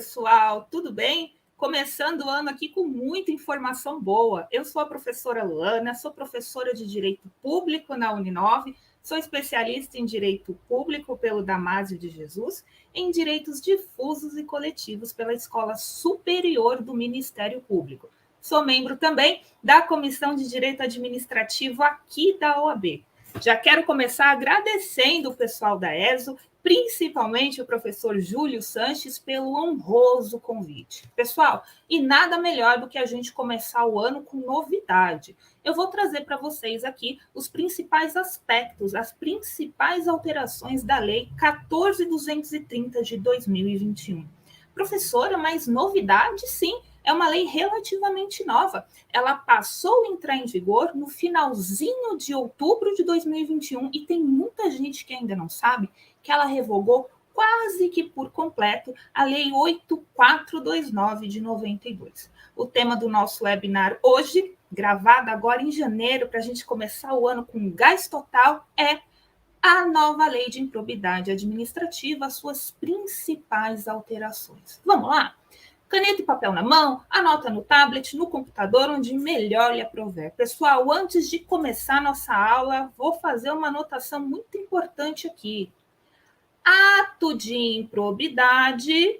pessoal, tudo bem? Começando o ano aqui com muita informação boa. Eu sou a professora Luana, sou professora de Direito Público na Uninove, sou especialista em Direito Público pelo Damásio de Jesus, em Direitos Difusos e Coletivos pela Escola Superior do Ministério Público. Sou membro também da Comissão de Direito Administrativo aqui da OAB. Já quero começar agradecendo o pessoal da ESO, principalmente o professor Júlio Sanches, pelo honroso convite. Pessoal, e nada melhor do que a gente começar o ano com novidade. Eu vou trazer para vocês aqui os principais aspectos, as principais alterações da Lei 14.230 de 2021. Professora, mas novidade sim, é uma lei relativamente nova. Ela passou a entrar em vigor no finalzinho de outubro de 2021 e tem muita gente que ainda não sabe que ela revogou quase que por completo a Lei 8429 de 92. O tema do nosso webinar hoje, gravado agora em janeiro, para a gente começar o ano com gás total, é a nova Lei de Improbidade Administrativa, suas principais alterações. Vamos lá? Caneta e papel na mão, anota no tablet, no computador, onde melhor lhe aprover. Pessoal, antes de começar nossa aula, vou fazer uma anotação muito importante aqui. Ato de improbidade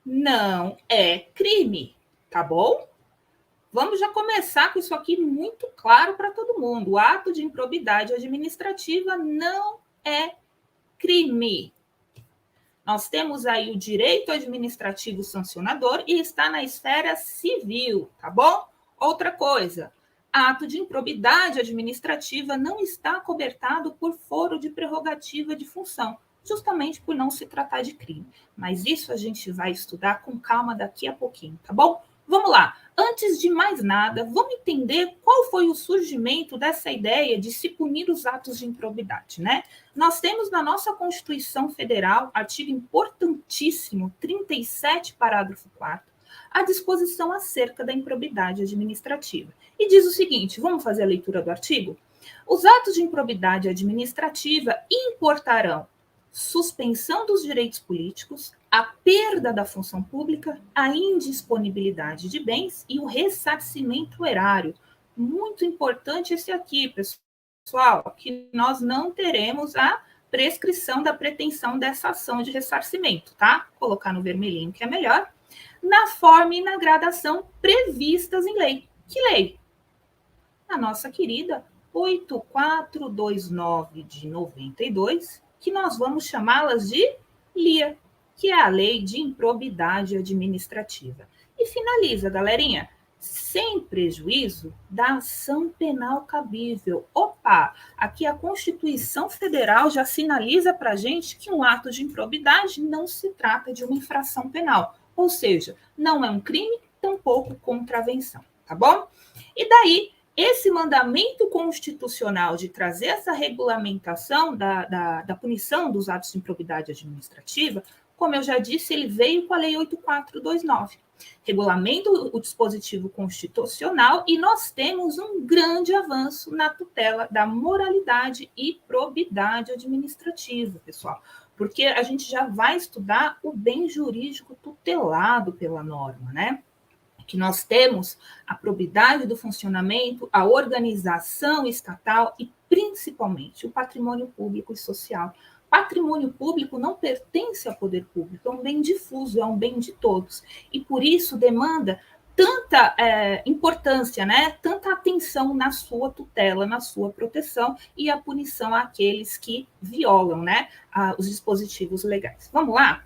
não é crime, tá bom? Vamos já começar com isso aqui muito claro para todo mundo. O ato de improbidade administrativa não é crime. Nós temos aí o direito administrativo sancionador e está na esfera civil, tá bom? Outra coisa, ato de improbidade administrativa não está acobertado por foro de prerrogativa de função, justamente por não se tratar de crime. Mas isso a gente vai estudar com calma daqui a pouquinho, tá bom? Vamos lá. Antes de mais nada, vamos entender qual foi o surgimento dessa ideia de se punir os atos de improbidade, né? Nós temos na nossa Constituição Federal, artigo importantíssimo, 37, parágrafo 4º, a disposição acerca da improbidade administrativa. E diz o seguinte, vamos fazer a leitura do artigo? Os atos de improbidade administrativa importarão suspensão dos direitos políticos, a perda da função pública, a indisponibilidade de bens e o ressarcimento erário. Muito importante esse aqui, pessoal, que nós não teremos a prescrição da pretensão dessa ação de ressarcimento, tá? Vou colocar no vermelhinho que é melhor. Na forma e na gradação previstas em lei. Que lei? A nossa querida 8429 de 92, que nós vamos chamá-las de LIA, que é a Lei de Improbidade Administrativa. E finaliza, galerinha, sem prejuízo da ação penal cabível. Opa, aqui a Constituição Federal já sinaliza para a gente que um ato de improbidade não se trata de uma infração penal, ou seja, não é um crime, tampouco contravenção, tá bom? E daí, esse mandamento constitucional de trazer essa regulamentação da punição dos atos de improbidade administrativa, como eu já disse, ele veio com a Lei 8429. Regulamenta o dispositivo constitucional e nós temos um grande avanço na tutela da moralidade e probidade administrativa, pessoal, porque a gente já vai estudar o bem jurídico tutelado pela norma, né? Que nós temos a probidade do funcionamento, a organização estatal e, principalmente, o patrimônio público e social. Patrimônio público não pertence ao poder público, é um bem difuso, é um bem de todos. E, por isso, demanda tanta importância, né? Tanta atenção na sua tutela, na sua proteção e a punição àqueles que violam, né, os dispositivos legais. Vamos lá?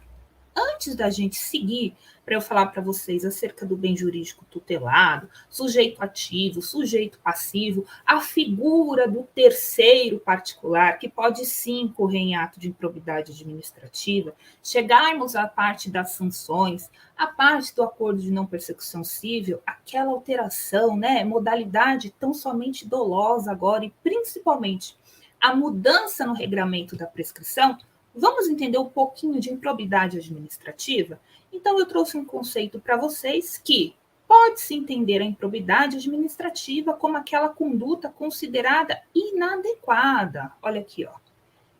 Antes da gente seguir, para eu falar para vocês acerca do bem jurídico tutelado, sujeito ativo, sujeito passivo, a figura do terceiro particular, que pode sim incorrer em ato de improbidade administrativa, chegarmos à parte das sanções, a parte do acordo de não persecução civil, aquela alteração, né, modalidade tão somente dolosa agora, e principalmente a mudança no regramento da prescrição. Vamos entender um pouquinho de improbidade administrativa? Então, eu trouxe um conceito para vocês que pode-se entender a improbidade administrativa como aquela conduta considerada inadequada. Olha aqui, ó.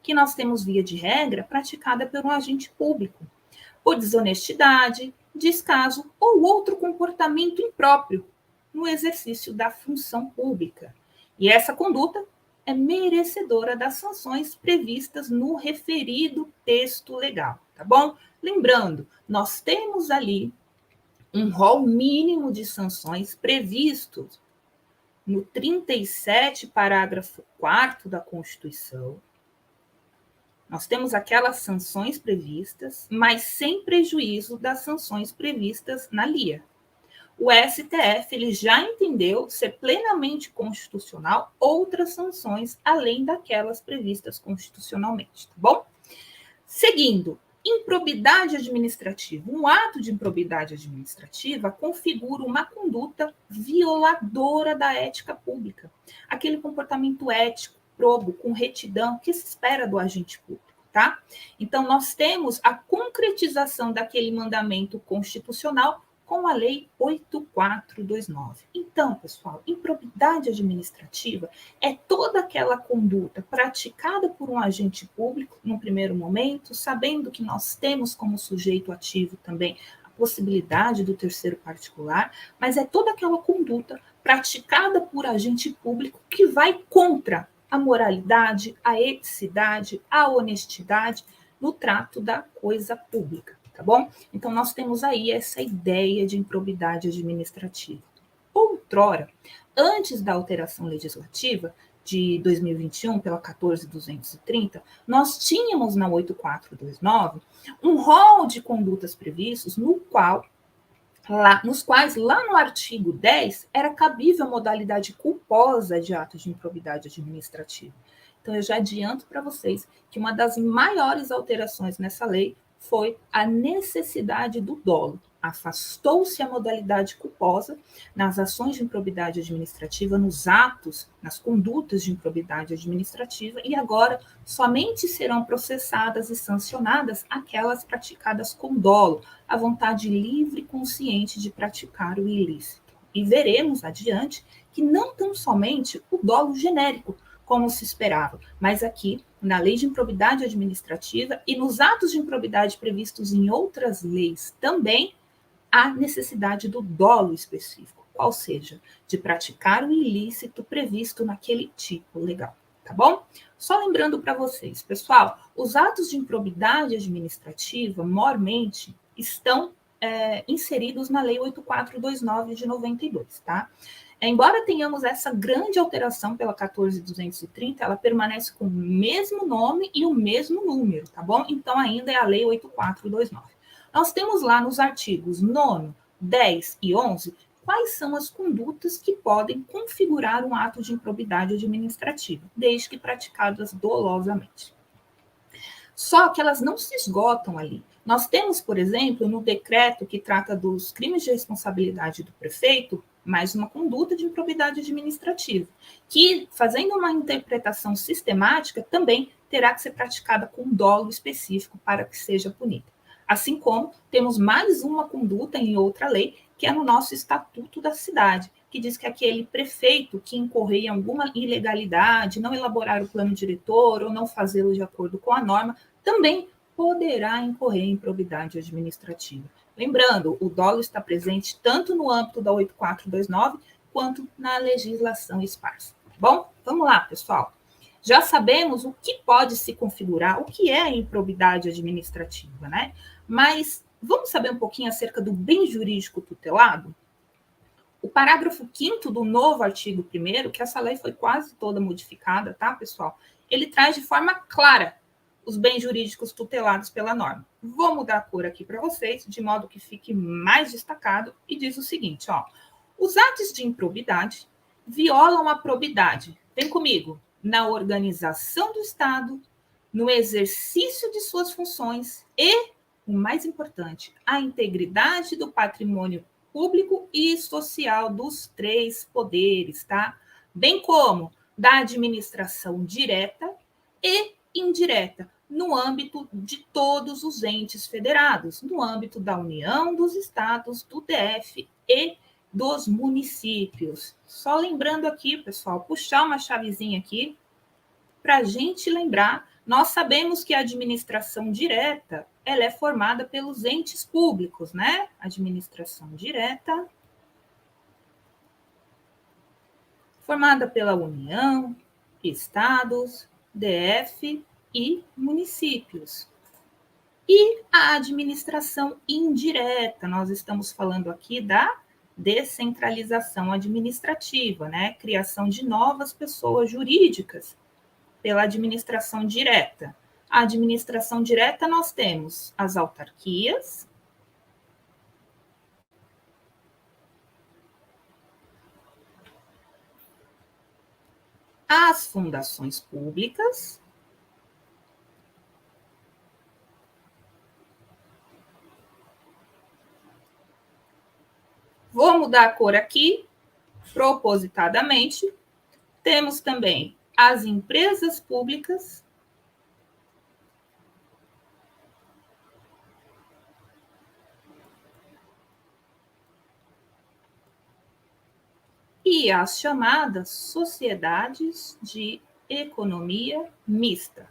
que nós temos, via de regra, praticada por um agente público, por desonestidade, descaso ou outro comportamento impróprio no exercício da função pública. E essa conduta é merecedora das sanções previstas no referido texto legal, tá bom? Lembrando, nós temos ali um rol mínimo de sanções previstos no 37, parágrafo 4º da Constituição. Nós temos aquelas sanções previstas, mas sem prejuízo das sanções previstas na LIA. O STF ele já entendeu ser plenamente constitucional outras sanções além daquelas previstas constitucionalmente, tá bom? Seguindo, improbidade administrativa. Um ato de improbidade administrativa configura uma conduta violadora da ética pública. Aquele comportamento ético, probo, com retidão, que se espera do agente público, tá? Então, nós temos a concretização daquele mandamento constitucional com a Lei 8429. Então, pessoal, improbidade administrativa é toda aquela conduta praticada por um agente público, no primeiro momento, sabendo que nós temos como sujeito ativo também a possibilidade do terceiro particular, mas é toda aquela conduta praticada por agente público que vai contra a moralidade, a eticidade, a honestidade no trato da coisa pública. Tá bom? Então, nós temos aí essa ideia de improbidade administrativa. Outrora, antes da alteração legislativa de 2021, pela 14.230, nós tínhamos na 8429 um rol de condutas previstos nos quais, lá no artigo 10, era cabível a modalidade culposa de atos de improbidade administrativa. Então, eu já adianto para vocês que uma das maiores alterações nessa lei foi a necessidade do dolo. Afastou-se a modalidade culposa nas ações de improbidade administrativa, nos atos, nas condutas de improbidade administrativa, e agora somente serão processadas e sancionadas aquelas praticadas com dolo, a vontade livre e consciente de praticar o ilícito. E veremos adiante que não tão somente o dolo genérico, como se esperava, mas aqui, na Lei de Improbidade Administrativa e nos atos de improbidade previstos em outras leis também, há necessidade do dolo específico, qual seja, de praticar o ilícito previsto naquele tipo legal, tá bom? Só lembrando para vocês, pessoal, os atos de improbidade administrativa, mormente, estão inseridos na Lei 8429 de 92, tá? Embora tenhamos essa grande alteração pela 14.230, ela permanece com o mesmo nome e o mesmo número, tá bom? Então, ainda é a Lei 8429. Nós temos lá nos artigos 9, 10 e 11 quais são as condutas que podem configurar um ato de improbidade administrativa, desde que praticadas dolosamente. Só que elas não se esgotam ali. Nós temos, por exemplo, no decreto que trata dos crimes de responsabilidade do prefeito, mais uma conduta de improbidade administrativa, que, fazendo uma interpretação sistemática, também terá que ser praticada com dolo específico para que seja punida. Assim como temos mais uma conduta em outra lei, que é no nosso Estatuto da Cidade, que diz que aquele prefeito que incorrer em alguma ilegalidade, não elaborar o plano diretor ou não fazê-lo de acordo com a norma, também poderá incorrer em improbidade administrativa. Lembrando, o dolo está presente tanto no âmbito da 8429 quanto na legislação esparsa. Tá bom? Vamos lá, pessoal. Já sabemos o que pode se configurar, o que é a improbidade administrativa, né? Mas vamos saber um pouquinho acerca do bem jurídico tutelado? O parágrafo 5º do novo artigo 1º, que essa lei foi quase toda modificada, tá, pessoal? Ele traz de forma clara os bens jurídicos tutelados pela norma. Vou mudar a cor aqui para vocês, de modo que fique mais destacado, e diz o seguinte, ó. Os atos de improbidade violam a probidade, vem comigo, na organização do Estado, no exercício de suas funções e, o mais importante, a integridade do patrimônio público e social dos três poderes, tá? Bem como da administração direta e indireta, no âmbito de todos os entes federados, no âmbito da União, dos estados, do DF e dos municípios. Só lembrando aqui, pessoal, puxar uma chavezinha aqui para a gente lembrar, nós sabemos que a administração direta ela é formada pelos entes públicos, né? Administração direta, formada pela União, estados, DF e municípios. E a administração indireta, nós estamos falando aqui da descentralização administrativa, né? Criação de novas pessoas jurídicas pela administração direta. A administração direta nós temos as autarquias, as fundações públicas, vou mudar a cor aqui, propositadamente. Temos também as empresas públicas e as chamadas sociedades de economia mista.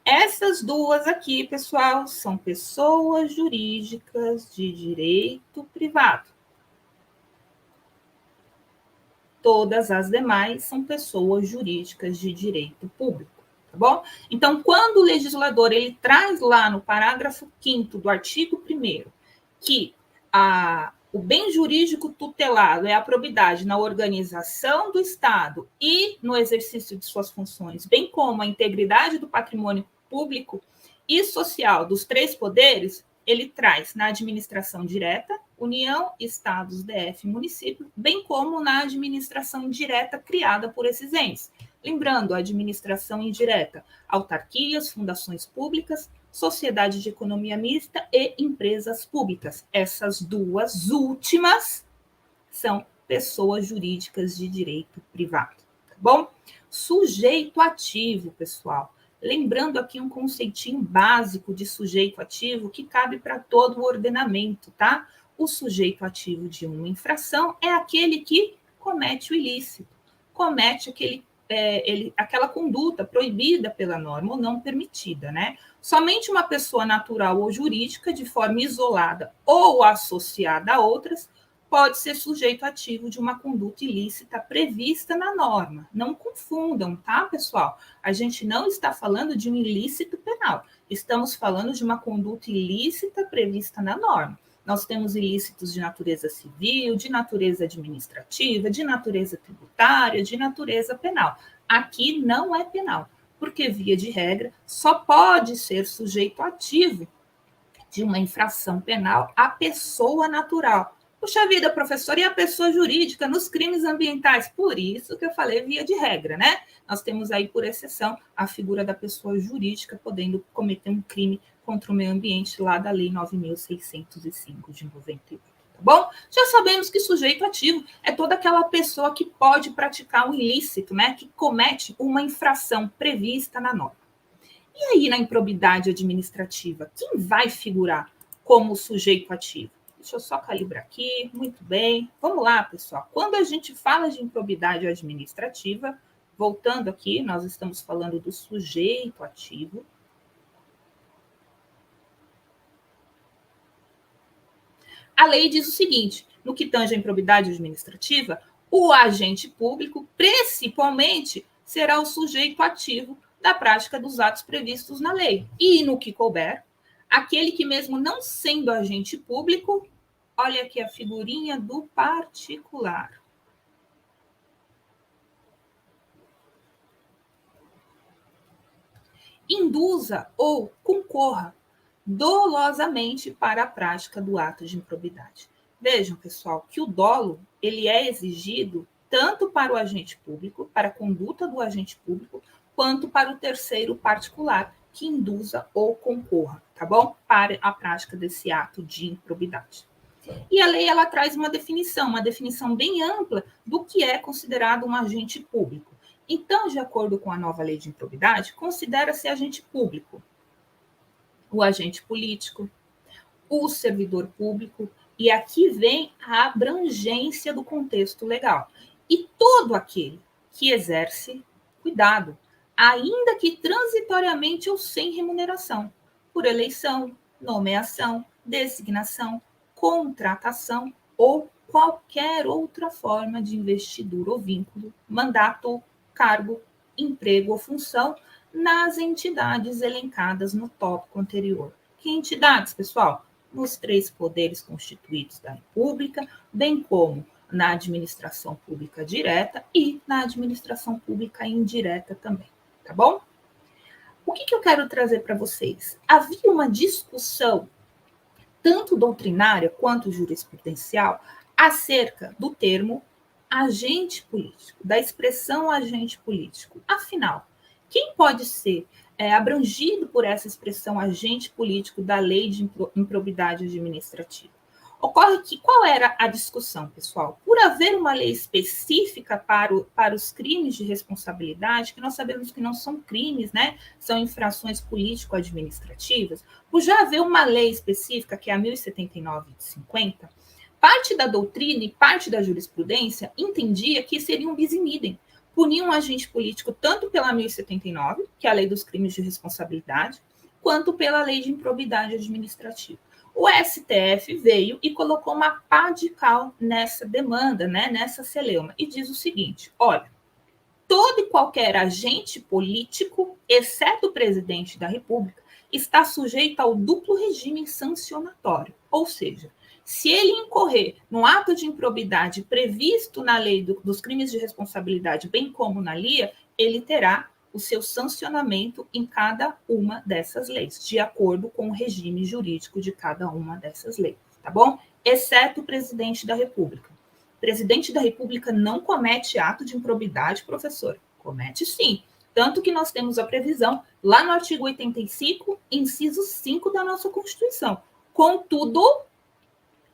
Essas duas aqui, pessoal, são pessoas jurídicas de direito privado. Todas as demais são pessoas jurídicas de direito público, tá bom? Então, quando o legislador ele traz lá no parágrafo 5º do artigo 1º que o bem jurídico tutelado é a probidade na organização do Estado e no exercício de suas funções, bem como a integridade do patrimônio público e social dos três poderes, ele traz na administração direta, União, Estados, DF e município, bem como na administração direta criada por esses entes. Lembrando, a administração indireta, autarquias, fundações públicas, sociedade de economia mista e empresas públicas. Essas duas últimas são pessoas jurídicas de direito privado, tá bom? Sujeito ativo, pessoal. Lembrando aqui um conceitinho básico de sujeito ativo que cabe para todo o ordenamento, tá? O sujeito ativo de uma infração é aquele que comete o ilícito, comete aquela conduta proibida pela norma ou não permitida, né? Somente uma pessoa natural ou jurídica, de forma isolada ou associada a outras, pode ser sujeito ativo de uma conduta ilícita prevista na norma. Não confundam, tá, pessoal? A gente não está falando de um ilícito penal, estamos falando de uma conduta ilícita prevista na norma. Nós temos ilícitos de natureza civil, de natureza administrativa, de natureza tributária, de natureza penal. Aqui não é penal, porque, via de regra, só pode ser sujeito ativo de uma infração penal a pessoa natural. Puxa vida, professor, e a pessoa jurídica nos crimes ambientais? Por isso que eu falei via de regra, né? Nós temos aí, por exceção, a figura da pessoa jurídica podendo cometer um crime contra o meio ambiente lá da Lei 9.605 de 98, tá bom? Já sabemos que sujeito ativo é toda aquela pessoa que pode praticar um ilícito, né? Que comete uma infração prevista na norma. E aí, na improbidade administrativa, quem vai figurar como sujeito ativo? Deixa eu só calibrar aqui, muito bem. Vamos lá, pessoal. Quando a gente fala de improbidade administrativa, voltando aqui, nós estamos falando do sujeito ativo. A lei diz o seguinte, no que tange à improbidade administrativa, o agente público, principalmente, será o sujeito ativo da prática dos atos previstos na lei. E, no que couber, aquele que, mesmo não sendo agente público, olha aqui a figurinha do particular. Induza ou concorra dolosamente para a prática do ato de improbidade. Vejam, pessoal, que o dolo ele é exigido tanto para o agente público, para a conduta do agente público, quanto para o terceiro particular, que induza ou concorra, tá bom? Para a prática desse ato de improbidade. E a lei ela traz uma definição bem ampla do que é considerado um agente público. Então, de acordo com a nova lei de improbidade, considera-se agente público o agente político, o servidor público, e aqui vem a abrangência do contexto legal. E todo aquele que exerce, cuidado, ainda que transitoriamente ou sem remuneração, por eleição, nomeação, designação, contratação ou qualquer outra forma de investidura ou vínculo, mandato, cargo, emprego ou função nas entidades elencadas no tópico anterior. Que entidades, pessoal? Nos 3 poderes constituídos da República, bem como na administração pública direta e na administração pública indireta também, tá bom? O que eu quero trazer para vocês? Havia uma discussão, tanto doutrinária quanto jurisprudencial, acerca do termo agente político, da expressão agente político. Afinal, quem pode ser abrangido por essa expressão agente político da lei de improbidade administrativa? Ocorre que qual era a discussão, pessoal? Por haver uma lei específica para os crimes de responsabilidade, que nós sabemos que não são crimes, né? São infrações político-administrativas, por já haver uma lei específica, que é a 1079 de 50, parte da doutrina e parte da jurisprudência entendia que seria um bis in idem. Punir um agente político tanto pela 1079, que é a lei dos crimes de responsabilidade, quanto pela lei de improbidade administrativa. O STF veio e colocou uma pá de cal nessa demanda, né, nessa celeuma, e diz o seguinte: olha, todo e qualquer agente político, exceto o presidente da República, está sujeito ao duplo regime sancionatório. Ou seja, se ele incorrer no ato de improbidade previsto na lei dos crimes de responsabilidade, bem como na LIA, ele terá o seu sancionamento em cada uma dessas leis, de acordo com o regime jurídico de cada uma dessas leis, tá bom? Exceto o presidente da República. O presidente da República não comete ato de improbidade, professor? Comete sim. Tanto que nós temos a previsão lá no artigo 85, inciso 5 da nossa Constituição. Contudo,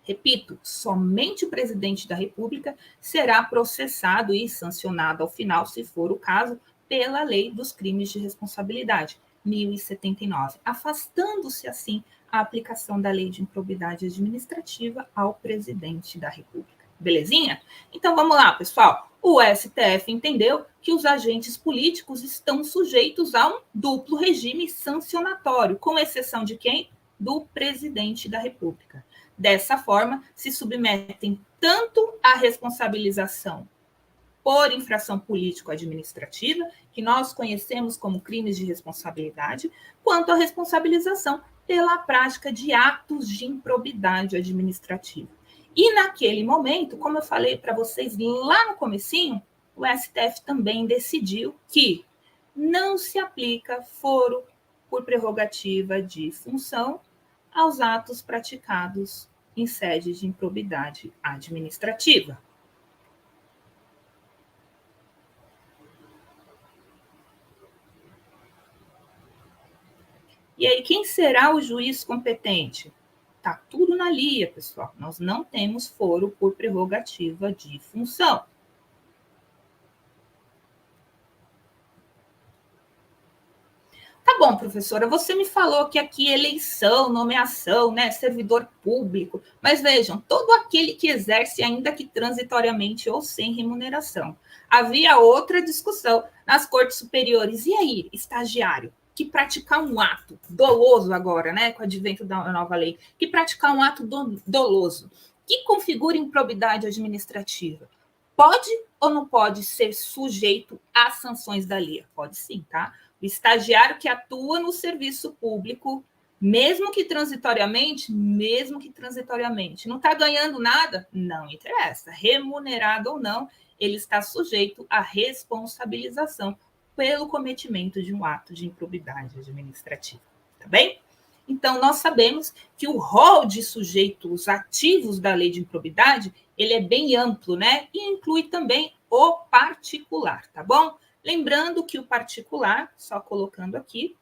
repito, somente o presidente da República será processado e sancionado ao final, se for o caso, pela Lei dos Crimes de Responsabilidade, 1079, afastando-se assim a aplicação da Lei de Improbidade Administrativa ao presidente da República. Belezinha? Então vamos lá, pessoal. O STF entendeu que os agentes políticos estão sujeitos a um duplo regime sancionatório, com exceção de quem? Do presidente da República. Dessa forma, se submetem tanto à responsabilização por infração político-administrativa, que nós conhecemos como crimes de responsabilidade, quanto à responsabilização pela prática de atos de improbidade administrativa. E naquele momento, como eu falei para vocês lá no comecinho, o STF também decidiu que não se aplica foro por prerrogativa de função aos atos praticados em sede de improbidade administrativa. E aí, quem será o juiz competente? Tá tudo na LIA, pessoal. Nós não temos foro por prerrogativa de função. Tá bom, professora, você me falou que aqui eleição, nomeação, né, servidor público, mas vejam, todo aquele que exerce, ainda que transitoriamente ou sem remuneração. Havia outra discussão nas cortes superiores. E aí, estagiário, que praticar um ato doloso agora, né, com o advento da nova lei, que praticar um ato doloso, que configura improbidade administrativa, pode ou não pode ser sujeito às sanções da LIA? Pode sim, tá? O estagiário que atua no serviço público, mesmo que transitoriamente, não está ganhando nada, não interessa. Remunerado ou não, ele está sujeito à responsabilização pelo cometimento de um ato de improbidade administrativa. Tá bem? Então, nós sabemos que o rol de sujeitos ativos da lei de improbidade, ele é bem amplo, né? E inclui também o particular, tá bom? Lembrando que o particular, só colocando aqui,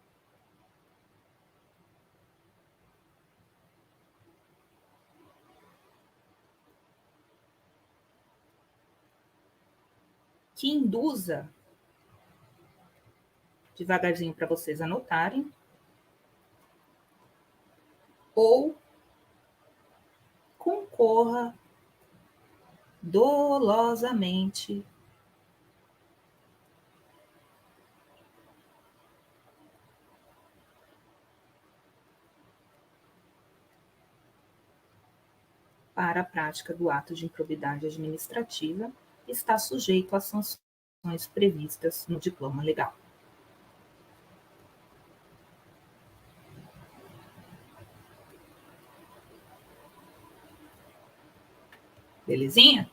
que induza, devagarzinho para vocês anotarem, ou concorra dolosamente para a prática do ato de improbidade administrativa está sujeito às sanções previstas no diploma legal. Belezinha?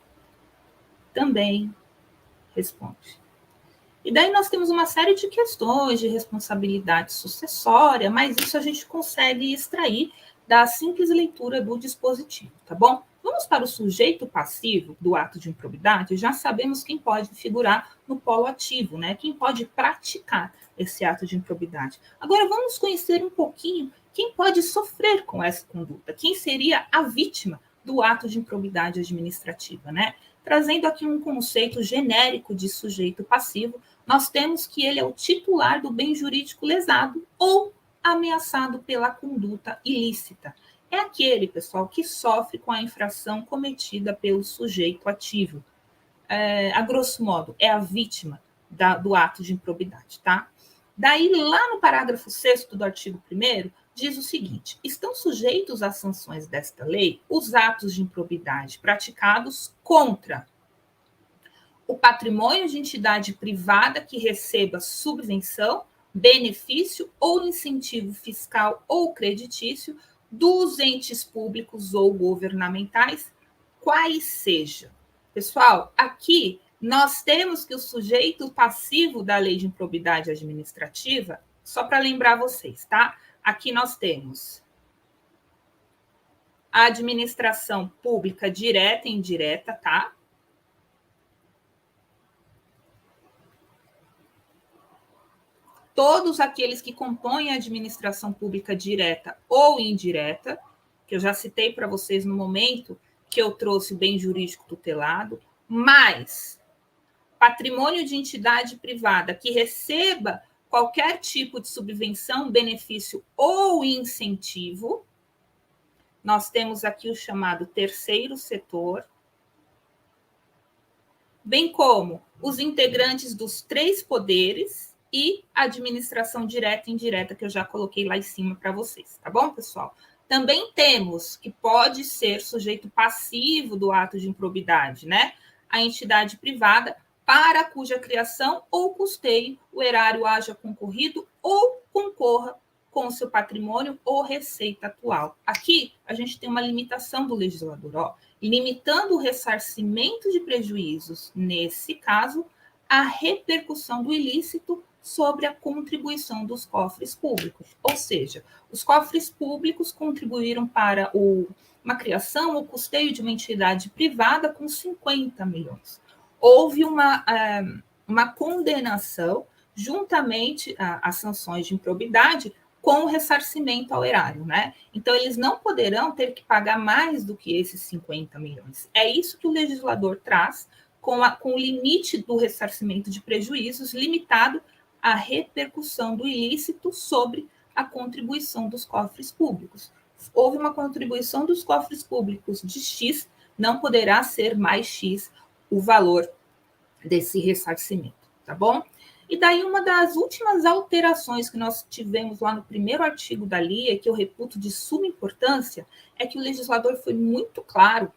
Também responde. E daí nós temos uma série de questões de responsabilidade sucessória, mas isso a gente consegue extrair da simples leitura do dispositivo, tá bom? Vamos para o sujeito passivo do ato de improbidade. Já sabemos quem pode figurar no polo ativo, né? Quem pode praticar esse ato de improbidade. Agora vamos conhecer um pouquinho quem pode sofrer com essa conduta, quem seria a vítima do ato de improbidade administrativa, né? Trazendo aqui um conceito genérico de sujeito passivo, nós temos que ele é o titular do bem jurídico lesado ou ameaçado pela conduta ilícita. É aquele, pessoal, que sofre com a infração cometida pelo sujeito ativo. A grosso modo, é a vítima do ato de improbidade, tá? Daí, lá no parágrafo 6º do artigo 1º, diz o seguinte: estão sujeitos às sanções desta lei os atos de improbidade praticados contra o patrimônio de entidade privada que receba subvenção, benefício ou incentivo fiscal ou creditício dos entes públicos ou governamentais, quais sejam. Pessoal, aqui nós temos que o sujeito passivo da lei de improbidade administrativa, só para lembrar vocês, tá? Aqui nós temos a administração pública direta e indireta, tá? Todos aqueles que compõem a administração pública direta ou indireta, que eu já citei para vocês no momento que eu trouxe o bem jurídico tutelado, mais patrimônio de entidade privada que receba qualquer tipo de subvenção, benefício ou incentivo. Nós temos aqui o chamado terceiro setor, bem como os integrantes dos 3 poderes e a administração direta e indireta, que eu já coloquei lá em cima para vocês, tá bom, pessoal? Também temos que pode ser sujeito passivo do ato de improbidade, né? A entidade privada para cuja criação ou custeio o erário haja concorrido ou concorra com o seu patrimônio ou receita atual. Aqui a gente tem uma limitação do legislador, ó, limitando o ressarcimento de prejuízos, nesse caso, a repercussão do ilícito sobre a contribuição dos cofres públicos. Ou seja, os cofres públicos contribuíram para uma criação ou custeio de uma entidade privada com 50 milhões. Houve uma condenação juntamente às sanções de improbidade com o ressarcimento ao erário, né? Então, eles não poderão ter que pagar mais do que esses 50 milhões. É isso que o legislador traz com o limite do ressarcimento de prejuízos limitado à repercussão do ilícito sobre a contribuição dos cofres públicos. Houve uma contribuição dos cofres públicos de X, não poderá ser mais X o valor desse ressarcimento, tá bom? E daí uma das últimas alterações que nós tivemos lá no primeiro artigo da LIA, que eu reputo de suma importância, é que o legislador foi muito claro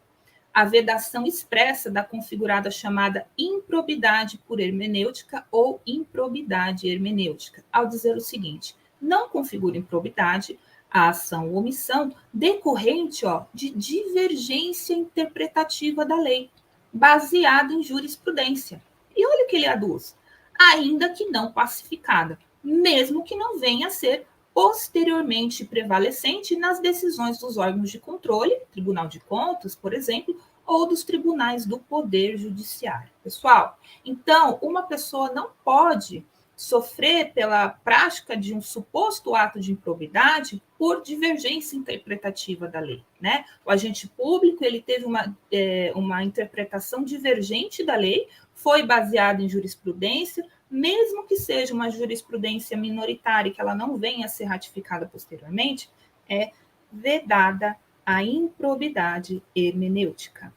a vedação expressa da configurada chamada improbidade por hermenêutica ou improbidade hermenêutica, ao dizer o seguinte: não configura improbidade a ação ou omissão decorrente de divergência interpretativa da lei, baseada em jurisprudência. E olha o que ele aduz: ainda que não pacificada, mesmo que não venha a ser posteriormente prevalecente nas decisões dos órgãos de controle, Tribunal de Contas, por exemplo, ou dos tribunais do Poder Judiciário. Pessoal, então, uma pessoa não pode sofrer pela prática de um suposto ato de improbidade por divergência interpretativa da lei, né? O agente público, ele teve uma interpretação divergente da lei, foi baseado em jurisprudência, mesmo que seja uma jurisprudência minoritária, que ela não venha a ser ratificada posteriormente, é vedada a improbidade hermenêutica.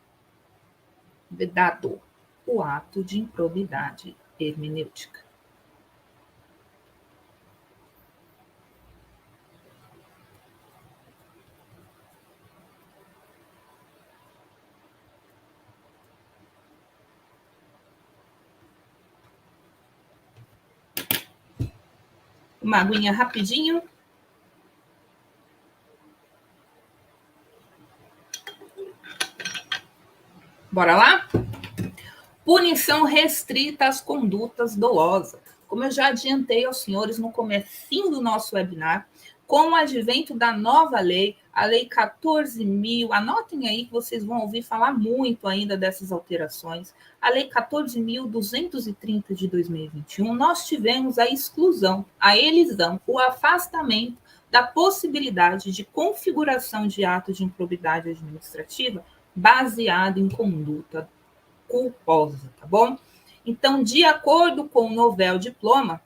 Vedado o ato de improbidade hermenêutica. Uma aguinha rapidinho. Bora lá? Punição restrita às condutas dolosas. Como eu já adiantei aos senhores no comecinho do nosso webinar, com o advento da nova lei, a Lei 14.000, anotem aí que vocês vão ouvir falar muito ainda dessas alterações, a Lei 14.230 de 2021, nós tivemos a exclusão, a elisão, o afastamento da possibilidade de configuração de ato de improbidade administrativa baseado em conduta culposa, tá bom? Então, de acordo com o novel diploma,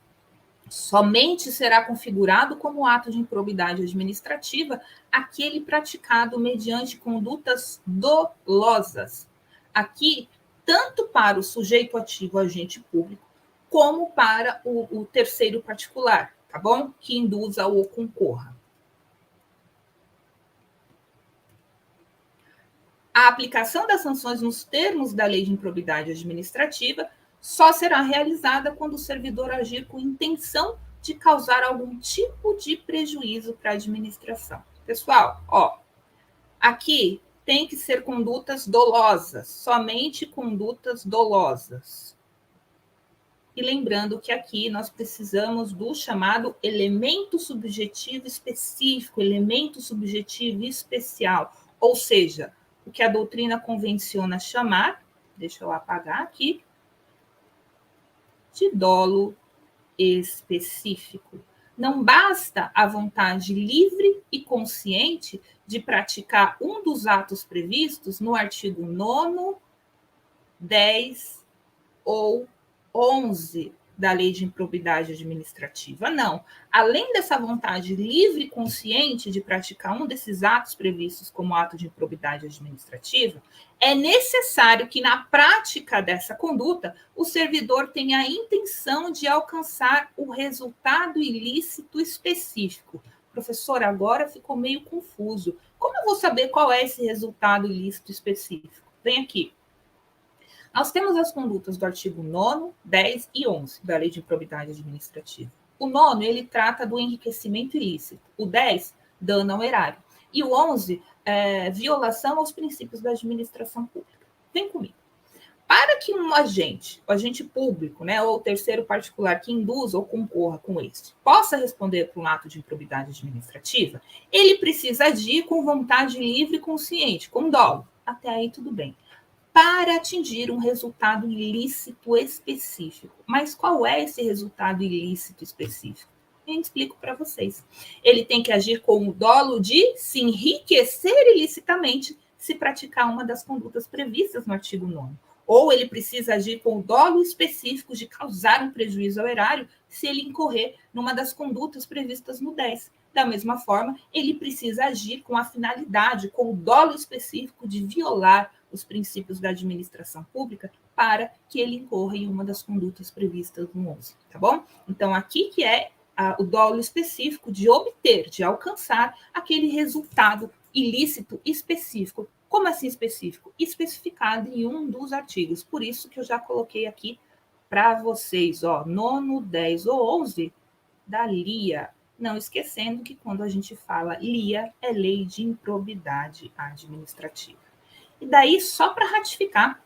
somente será configurado como ato de improbidade administrativa aquele praticado mediante condutas dolosas. Aqui, tanto para o sujeito ativo agente público, como para o terceiro particular, tá bom? Que induza ou concorra. A aplicação das sanções nos termos da Lei de Improbidade Administrativa só será realizada quando o servidor agir com intenção de causar algum tipo de prejuízo para a administração. Pessoal, ó, aqui tem que ser condutas dolosas, somente condutas dolosas. E lembrando que aqui nós precisamos do chamado elemento subjetivo específico, elemento subjetivo especial, ou seja, o que a doutrina convenciona chamar, deixa eu apagar aqui, de dolo específico. Não basta a vontade livre e consciente de praticar um dos atos previstos no artigo 9º, 10 ou 11 da Lei de Improbidade Administrativa. Não. Além dessa vontade livre e consciente de praticar um desses atos previstos como ato de improbidade administrativa, é necessário que, na prática dessa conduta, o servidor tenha a intenção de alcançar o resultado ilícito específico. Professor, agora ficou meio confuso. Como eu vou saber qual é esse resultado ilícito específico? Vem aqui. Nós temos as condutas do artigo 9º, 10 e 11 da Lei de Improbidade Administrativa. O 9º, ele trata do enriquecimento ilícito. O 10, dano ao erário. E o 11, violação aos princípios da administração pública. Vem comigo. Para que um agente, o agente público, né, ou terceiro particular que induza ou concorra com este, possa responder por um ato de improbidade administrativa, ele precisa agir com vontade livre e consciente, com dolo. Até aí tudo bem. Para atingir um resultado ilícito específico. Mas qual é esse resultado ilícito específico? Eu explico para vocês. Ele tem que agir com o dolo de se enriquecer ilicitamente se praticar uma das condutas previstas no artigo 9º. Ou ele precisa agir com o dolo específico de causar um prejuízo ao erário se ele incorrer numa das condutas previstas no 10. Da mesma forma, ele precisa agir com a finalidade, com o dolo específico de violar os princípios da administração pública para que ele incorra em uma das condutas previstas no 11, tá bom? Então, aqui que é o dolo específico de obter, de alcançar aquele resultado ilícito específico. Como assim específico? Especificado em um dos artigos. Por isso que eu já coloquei aqui para vocês, ó, 9º, 10 ou 11 da LIA. Não esquecendo que quando a gente fala LIA, é Lei de Improbidade Administrativa. E daí, só para ratificar,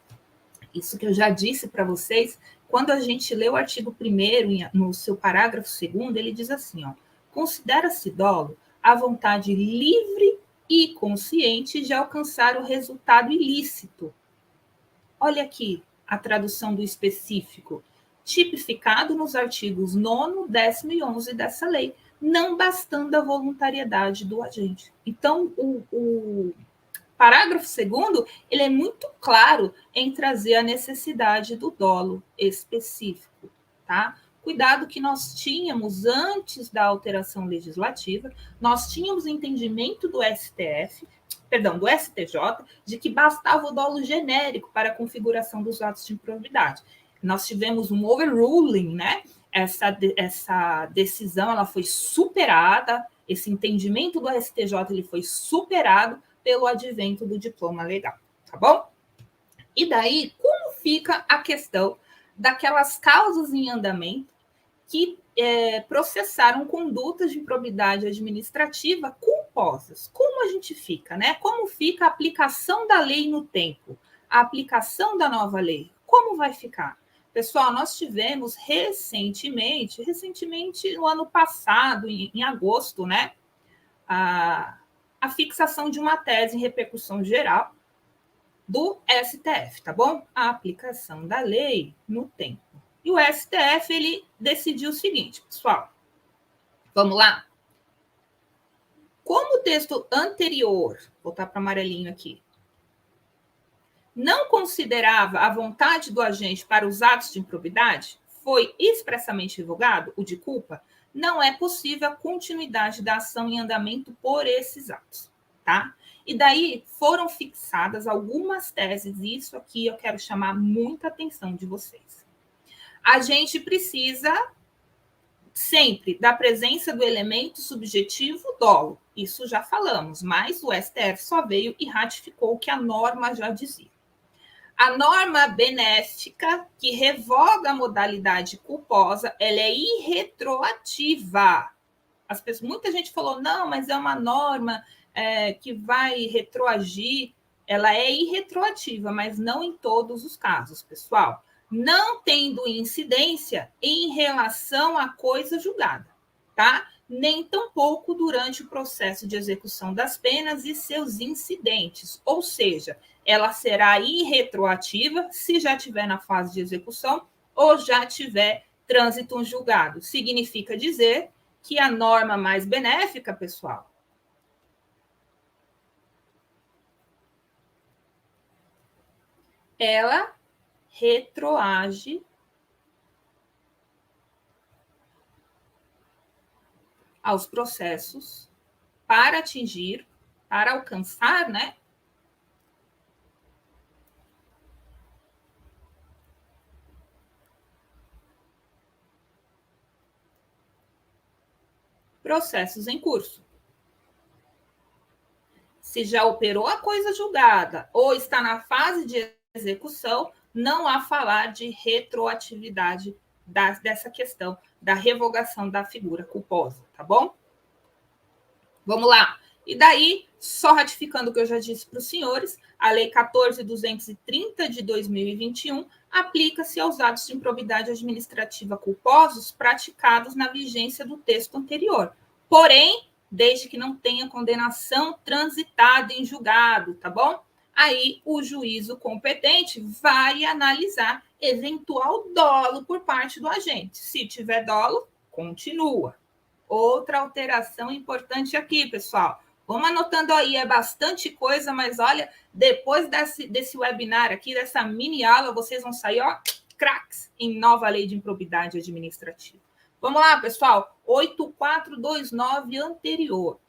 isso que eu já disse para vocês, quando a gente lê o artigo 1º, no seu parágrafo 2º, ele diz assim, ó, considera-se dolo a vontade livre e consciente de alcançar o resultado ilícito. Olha aqui a tradução do específico, tipificado nos artigos 9º, 10º e 11 dessa lei, não bastando a voluntariedade do agente. Então, o parágrafo 2º, ele é muito claro em trazer a necessidade do dolo específico, tá? Cuidado que nós tínhamos, antes da alteração legislativa, nós tínhamos entendimento do do STJ, de que bastava o dolo genérico para a configuração dos atos de improbidade. Nós tivemos um overruling, né? Essa decisão, ela foi superada, esse entendimento do STJ, ele foi superado pelo advento do diploma legal, tá bom? E daí, como fica a questão daquelas causas em andamento que processaram condutas de improbidade administrativa culposas. Como a gente fica, né? Como fica a aplicação da lei no tempo? A aplicação da nova lei? Como vai ficar? Pessoal, nós tivemos recentemente no ano passado, em agosto, né? A fixação de uma tese em repercussão geral do STF, tá bom? A aplicação da lei no tempo. E o STF, ele decidiu o seguinte, pessoal. Vamos lá? Como o texto anterior, vou voltar para o amarelinho aqui, não considerava a vontade do agente para os atos de improbidade, foi expressamente revogado, o de culpa, não é possível a continuidade da ação em andamento por esses atos, tá? E daí foram fixadas algumas teses, e isso aqui eu quero chamar muita atenção de vocês. A gente precisa sempre da presença do elemento subjetivo dolo. Isso já falamos, mas o STF só veio e ratificou o que a norma já dizia. A norma benéfica, que revoga a modalidade culposa, ela é irretroativa. Muita gente falou, não, mas é uma norma que vai retroagir. Ela é irretroativa, mas não em todos os casos, pessoal. Não tendo incidência em relação à coisa julgada, tá? Nem tampouco durante o processo de execução das penas e seus incidentes. Ou seja, ela será irretroativa se já estiver na fase de execução ou já tiver trânsito julgado. Significa dizer que a norma mais benéfica, pessoal, ela retroage aos processos para atingir, para alcançar, né, processos em curso. Se já operou a coisa julgada ou está na fase de execução, não há falar de retroatividade dessa questão da revogação da figura culposa, tá bom? Vamos lá. E daí, só ratificando o que eu já disse para os senhores, a Lei 14.230 de 2021 aplica-se aos atos de improbidade administrativa culposos praticados na vigência do texto anterior. Porém, desde que não tenha condenação transitada em julgado, tá bom? Aí o juízo competente vai analisar eventual dolo por parte do agente. Se tiver dolo, continua. Outra alteração importante aqui, pessoal. Vamos anotando aí, é bastante coisa, mas olha, depois desse webinar aqui, dessa mini aula, vocês vão sair, ó, craques em nova lei de improbidade administrativa. Vamos lá, pessoal. 8429 anterior.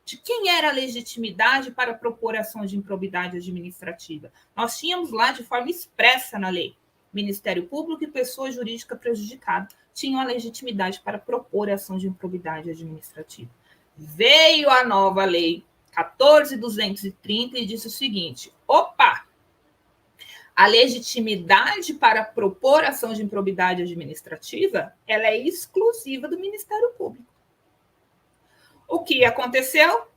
De quem era a legitimidade para propor ação de improbidade administrativa? Nós tínhamos lá de forma expressa na lei. Ministério Público e pessoa jurídica prejudicada tinham a legitimidade para propor ação de improbidade administrativa. Veio a nova lei 14.230 e disse o seguinte: opa! A legitimidade para propor ação de improbidade administrativa, ela é exclusiva do Ministério Público. O que aconteceu?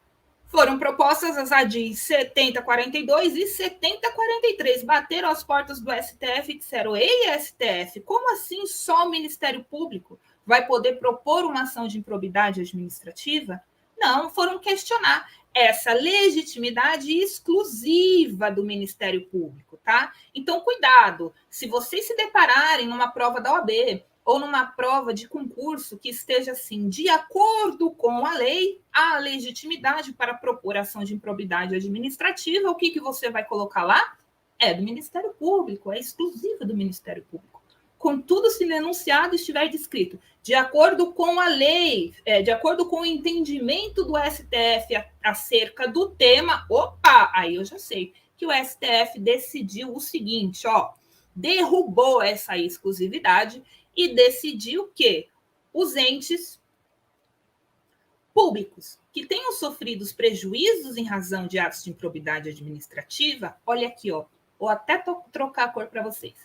Foram propostas as ADIs 7042 e 7043. Bateram as portas do STF e disseram: ei, STF, como assim só o Ministério Público vai poder propor uma ação de improbidade administrativa? Não, foram questionar essa legitimidade exclusiva do Ministério Público, tá? Então, cuidado, se vocês se depararem numa prova da OAB ou numa prova de concurso que esteja assim, de acordo com a lei, a legitimidade para propor ação de improbidade administrativa, o que você vai colocar lá? É do Ministério Público, é exclusiva do Ministério Público. Contudo, se no enunciado estiver descrito, de acordo com a lei, de acordo com o entendimento do STF acerca do tema, opa, aí eu já sei que o STF decidiu o seguinte, ó, derrubou essa exclusividade e decidiu que os entes públicos que tenham sofrido prejuízos em razão de atos de improbidade administrativa, olha aqui, ó, vou até trocar a cor para vocês,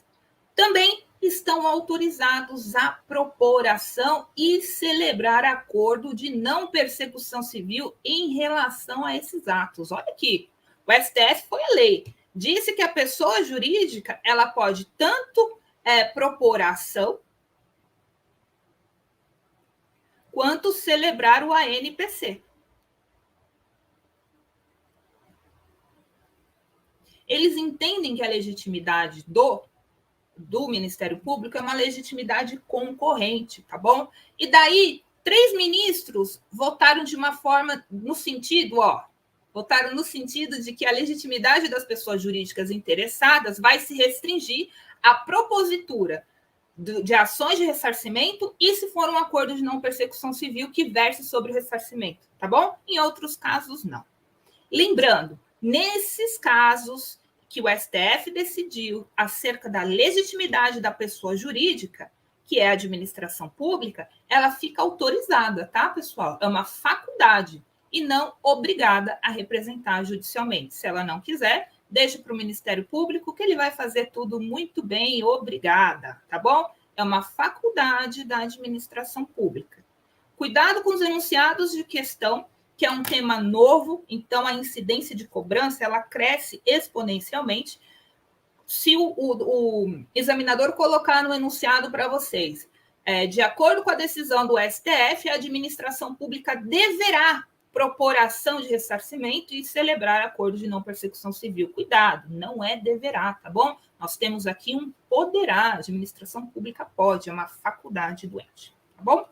também estão autorizados a propor ação e celebrar acordo de não persecução civil em relação a esses atos. Olha aqui, o STF foi a lei. Disse que a pessoa jurídica ela pode tanto propor ação quanto celebrar o ANPC. Eles entendem que a legitimidade do Ministério Público é uma legitimidade concorrente, tá bom? E daí, 3 ministros votaram de uma forma, no sentido, votaram no sentido de que a legitimidade das pessoas jurídicas interessadas vai se restringir à propositura de ações de ressarcimento e se for um acordo de não persecução civil que verse sobre o ressarcimento, tá bom? Em outros casos, não. Lembrando, nesses casos que o STF decidiu acerca da legitimidade da pessoa jurídica, que é a administração pública, ela fica autorizada, tá, pessoal? É uma faculdade e não obrigada a representar judicialmente. Se ela não quiser, deixa para o Ministério Público, que ele vai fazer tudo muito bem, obrigada, tá bom? É uma faculdade da administração pública. Cuidado com os enunciados de questão, que é um tema novo, então a incidência de cobrança ela cresce exponencialmente. Se o examinador colocar no enunciado para vocês, de acordo com a decisão do STF, a administração pública deverá propor ação de ressarcimento e celebrar acordo de não persecução civil. Cuidado, não é deverá, tá bom? Nós temos aqui um poderá, a administração pública pode, é uma faculdade do ente, tá bom?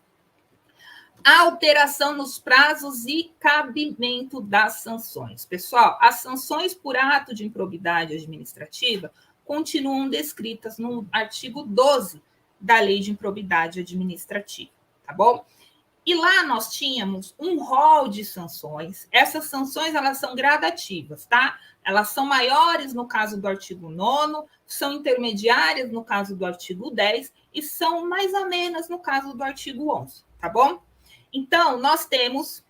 Alteração nos prazos e cabimento das sanções. Pessoal, as sanções por ato de improbidade administrativa continuam descritas no artigo 12 da Lei de Improbidade Administrativa, tá bom? E lá nós tínhamos um rol de sanções. Essas sanções, elas são gradativas, tá? Elas são maiores no caso do artigo 9º, são intermediárias no caso do artigo 10 e são mais amenas no caso do artigo 11, tá bom? Então, nós temos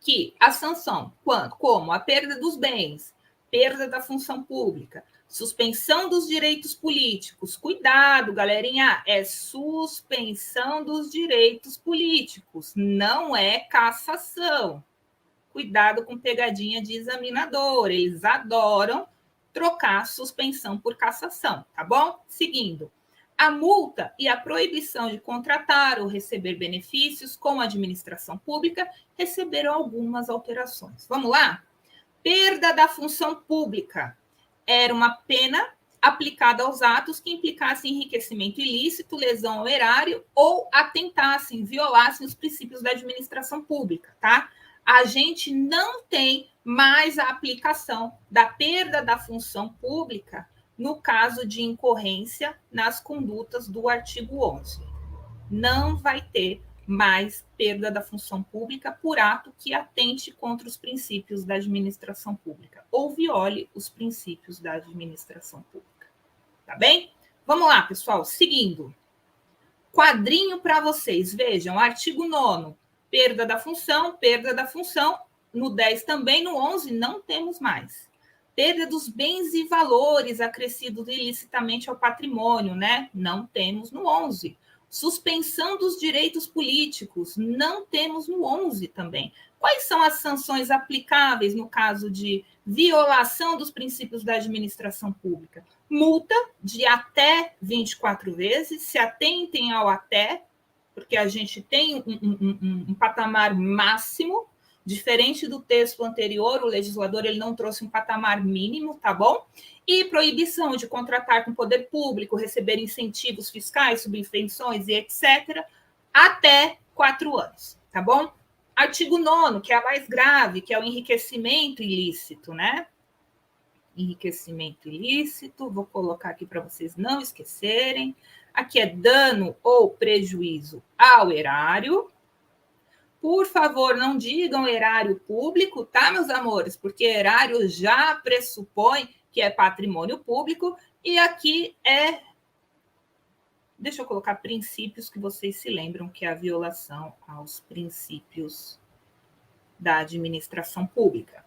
que a sanção, como a perda dos bens, perda da função pública, suspensão dos direitos políticos. Cuidado, galerinha, é suspensão dos direitos políticos, não é cassação. Cuidado com pegadinha de examinador, eles adoram trocar suspensão por cassação, tá bom? Seguindo. A multa e a proibição de contratar ou receber benefícios com a administração pública receberam algumas alterações. Vamos lá? Perda da função pública. Era uma pena aplicada aos atos que implicassem enriquecimento ilícito, lesão ao erário ou atentassem, violassem os princípios da administração pública, tá? A gente não tem mais a aplicação da perda da função pública no caso de incorrência nas condutas do artigo 11. Não vai ter mais perda da função pública por ato que atente contra os princípios da administração pública ou viole os princípios da administração pública. Tá bem? Vamos lá, pessoal. Seguindo. Quadrinho para vocês. Vejam, artigo 9º, perda da função. No 10 também, no 11 não temos mais. Perda dos bens e valores acrescidos ilicitamente ao patrimônio, né? Não temos no 11. Suspensão dos direitos políticos, não temos no 11 também. Quais são as sanções aplicáveis no caso de violação dos princípios da administração pública? Multa de até 24 vezes, se atentem ao até, porque a gente tem um patamar máximo. Diferente do texto anterior, o legislador ele não trouxe um patamar mínimo, tá bom? E proibição de contratar com o poder público, receber incentivos fiscais, subvenções e etc., até 4 anos, tá bom? Artigo 9º, que é a mais grave, que é o enriquecimento ilícito, né? Enriquecimento ilícito, vou colocar aqui para vocês não esquecerem. Aqui é dano ou prejuízo ao erário. Por favor, não digam erário público, tá, meus amores? Porque erário já pressupõe que é patrimônio público e aqui é... Deixa eu colocar princípios que vocês se lembram que é a violação aos princípios da administração pública.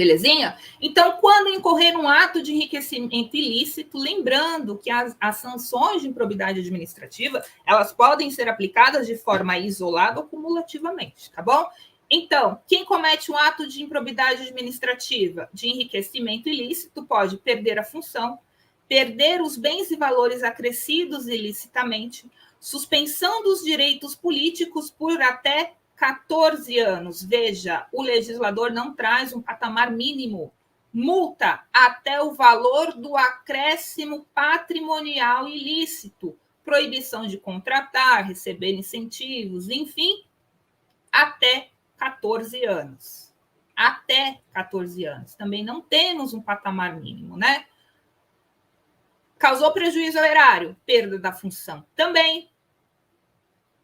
Belezinha? Então, quando incorrer um ato de enriquecimento ilícito, lembrando que as sanções de improbidade administrativa, elas podem ser aplicadas de forma isolada ou cumulativamente, tá bom? Então, quem comete um ato de improbidade administrativa de enriquecimento ilícito pode perder a função, perder os bens e valores acrescidos ilicitamente, suspensão dos direitos políticos por até 14 anos. Veja, o legislador não traz um patamar mínimo. Multa até o valor do acréscimo patrimonial ilícito, proibição de contratar, receber incentivos, enfim, até 14 anos. Até 14 anos. Também não temos um patamar mínimo, né? Causou prejuízo ao erário, perda da função também,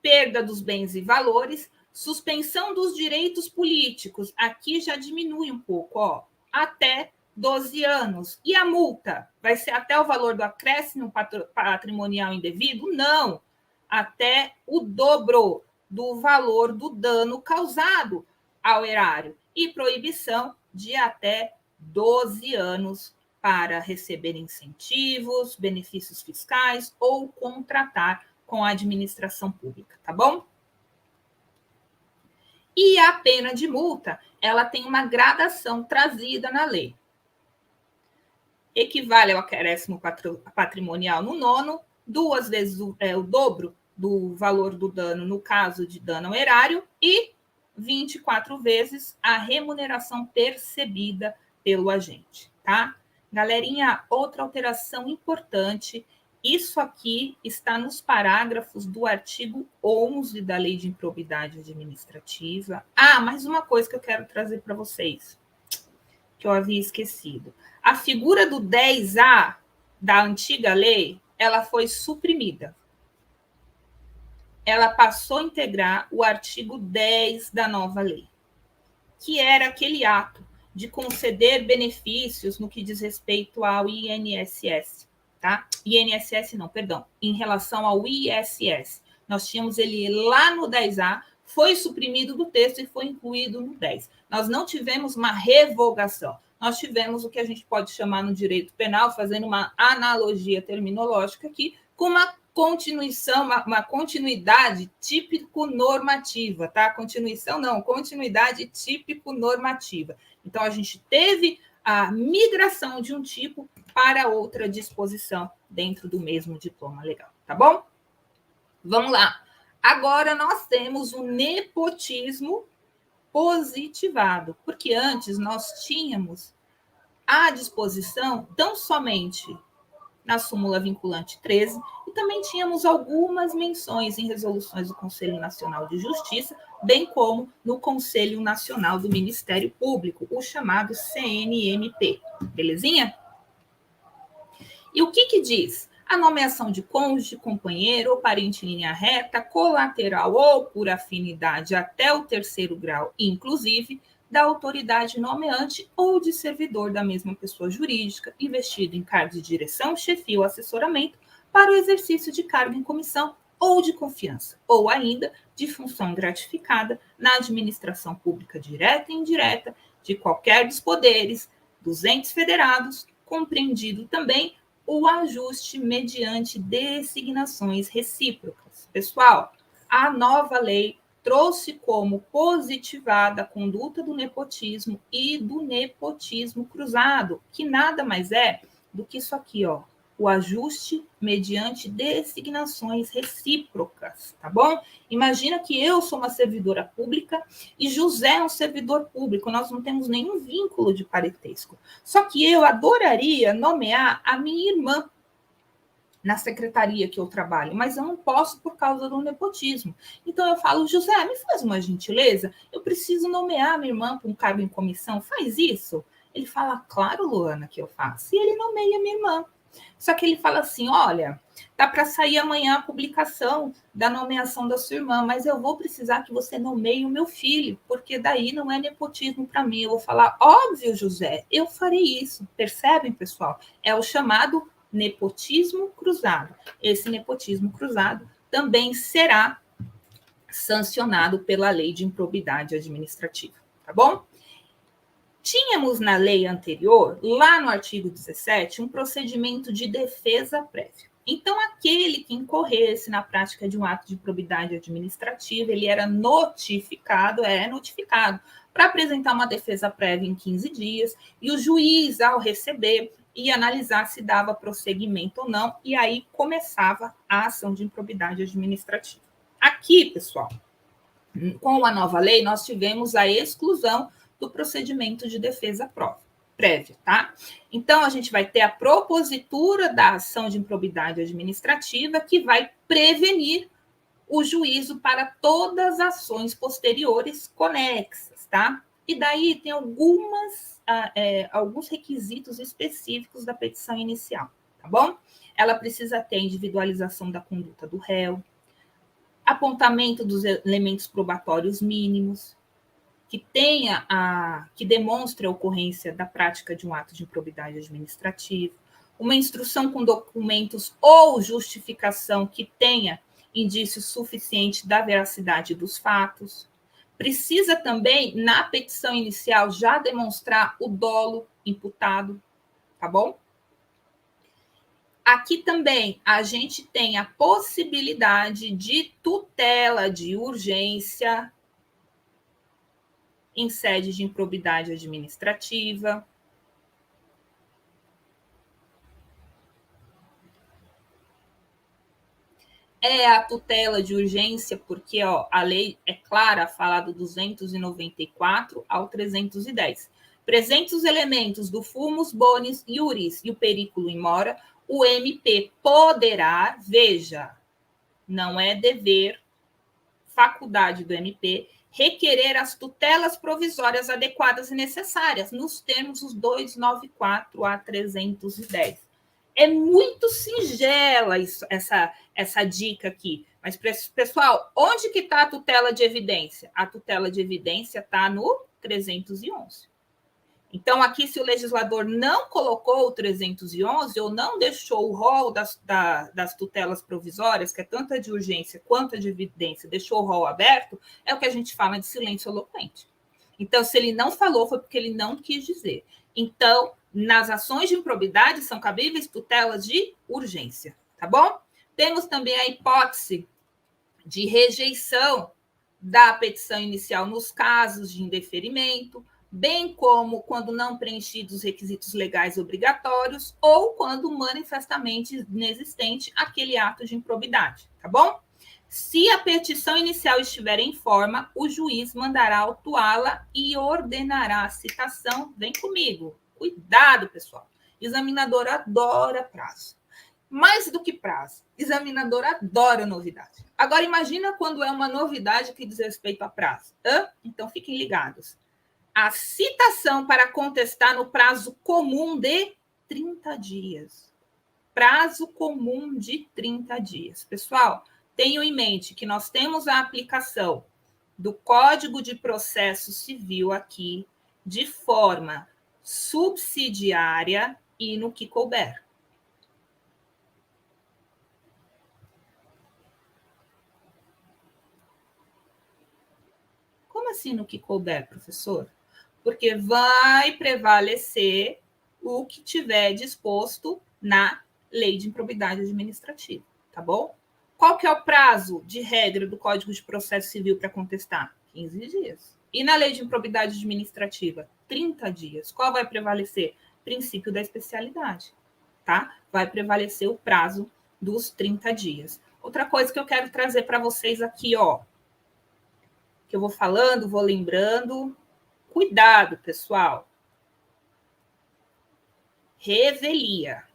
perda dos bens e valores, suspensão dos direitos políticos, aqui já diminui um pouco, ó, até 12 anos. E a multa? Vai ser até o valor do acréscimo patrimonial indevido? Não, até o dobro do valor do dano causado ao erário. E proibição de até 12 anos para receber incentivos, benefícios fiscais ou contratar com a administração pública, tá bom? E a pena de multa, ela tem uma gradação trazida na lei. Equivale ao acréscimo patrimonial no nono, 2 vezes o dobro do valor do dano no caso de dano ao erário e 24 vezes a remuneração percebida pelo agente, tá? Galerinha, outra alteração importante, isso aqui está nos parágrafos do artigo 11 da Lei de Improbidade Administrativa. Ah, mais uma coisa que eu quero trazer para vocês, que eu havia esquecido. A figura do 10A da antiga lei, ela foi suprimida. Ela passou a integrar o artigo 10 da nova lei, que era aquele ato de conceder benefícios no que diz respeito ao INSS, tá? INSS não, perdão, em relação ao ISS. Nós tínhamos ele lá no 10A, foi suprimido do texto e foi incluído no 10. Nós não tivemos uma revogação, nós tivemos o que a gente pode chamar no direito penal, fazendo uma analogia terminológica aqui, com uma continuidade típico-normativa, tá? Continuidade típico-normativa. Então, a gente teve a migração de um tipo para outra disposição dentro do mesmo diploma legal, tá bom? Vamos lá. Agora, nós temos o nepotismo positivado, porque antes nós tínhamos a disposição tão somente na súmula vinculante 13, e também tínhamos algumas menções em resoluções do Conselho Nacional de Justiça, bem como no Conselho Nacional do Ministério Público, o chamado CNMP. Belezinha? E o que diz? A nomeação de cônjuge, companheiro ou parente em linha reta, colateral ou por afinidade até o 3º grau, inclusive, da autoridade nomeante ou de servidor da mesma pessoa jurídica, investido em cargo de direção, chefia ou assessoramento, para o exercício de cargo em comissão ou de confiança, ou ainda de função gratificada na administração pública direta e indireta de qualquer dos poderes, dos entes federados, compreendido também o ajuste mediante designações recíprocas. Pessoal, a nova lei trouxe como positivada a conduta do nepotismo e do nepotismo cruzado, que nada mais é do que isso aqui, ó, o ajuste mediante designações recíprocas, tá bom? Imagina que eu sou uma servidora pública e José é um servidor público, nós não temos nenhum vínculo de parentesco. Só que eu adoraria nomear a minha irmã na secretaria que eu trabalho, mas eu não posso por causa do nepotismo. Então eu falo, José, me faz uma gentileza, eu preciso nomear minha irmã para um cargo em comissão, faz isso? Ele fala, claro, Luana, que eu faço. E ele nomeia minha irmã. Só que ele fala assim, olha, dá para sair amanhã a publicação da nomeação da sua irmã, mas eu vou precisar que você nomeie o meu filho, porque daí não é nepotismo para mim. Eu vou falar, óbvio, José, eu farei isso. Percebem, pessoal? É o chamado nepotismo cruzado. Esse nepotismo cruzado também será sancionado pela Lei de Improbidade Administrativa, tá bom? Tínhamos na lei anterior, lá no artigo 17, um procedimento de defesa prévia. Então, aquele que incorresse na prática de um ato de improbidade administrativa, ele era notificado para apresentar uma defesa prévia em 15 dias, e o juiz, ao receber, ia analisar se dava prosseguimento ou não, e aí começava a ação de improbidade administrativa. Aqui, pessoal, com a nova lei, nós tivemos a exclusão do procedimento de defesa prévia, tá? Então, a gente vai ter a propositura da ação de improbidade administrativa, que vai prevenir o juízo para todas as ações posteriores conexas, tá? E daí tem alguns requisitos específicos da petição inicial, tá bom? Ela precisa ter individualização da conduta do réu, apontamento dos elementos probatórios mínimos, que demonstre a ocorrência da prática de um ato de improbidade administrativa, uma instrução com documentos ou justificação que tenha indício suficiente da veracidade dos fatos. Precisa também, na petição inicial, já demonstrar o dolo imputado, tá bom? Aqui também a gente tem a possibilidade de tutela de urgência em sede de improbidade administrativa. É a tutela de urgência, porque a lei é clara, fala do 294 ao 310. Presentes os elementos do fumus bonis iuris e o periculo in mora, o MP poderá, veja, não é dever, faculdade do MP, requerer as tutelas provisórias adequadas e necessárias, nos termos dos 294 a 310. É muito singela essa dica aqui. Mas, pessoal, onde que está a tutela de evidência? A tutela de evidência está no 311. Então, aqui, se o legislador não colocou o 311 ou não deixou o rol das tutelas provisórias, que é tanto a de urgência quanto a de evidência, deixou o rol aberto, é o que a gente fala de silêncio eloquente. Então, se ele não falou, foi porque ele não quis dizer. Então, nas ações de improbidade, são cabíveis tutelas de urgência, tá bom? Temos também a hipótese de rejeição da petição inicial nos casos de indeferimento, bem como quando não preenchidos os requisitos legais obrigatórios ou quando manifestamente inexistente aquele ato de improbidade, tá bom? Se a petição inicial estiver em forma, o juiz mandará autuá-la e ordenará a citação. Vem comigo. Cuidado, pessoal. Examinador adora prazo. Mais do que prazo, examinador adora novidade. Agora, imagina quando é uma novidade que diz respeito a prazo. Então, fiquem ligados. A citação para contestar no prazo comum de 30 dias. Prazo comum de 30 dias. Pessoal, tenham em mente que nós temos a aplicação do Código de Processo Civil aqui de forma subsidiária e no que couber. Como assim no que couber, professor? Porque vai prevalecer o que tiver disposto na lei de improbidade administrativa, tá bom? Qual que é o prazo de regra do Código de Processo Civil para contestar? 15 dias. E na lei de improbidade administrativa? 30 dias. Qual vai prevalecer? Princípio da especialidade, tá? Vai prevalecer o prazo dos 30 dias. Outra coisa que eu quero trazer para vocês aqui, que eu vou falando, vou lembrando. Cuidado, pessoal. Revelia.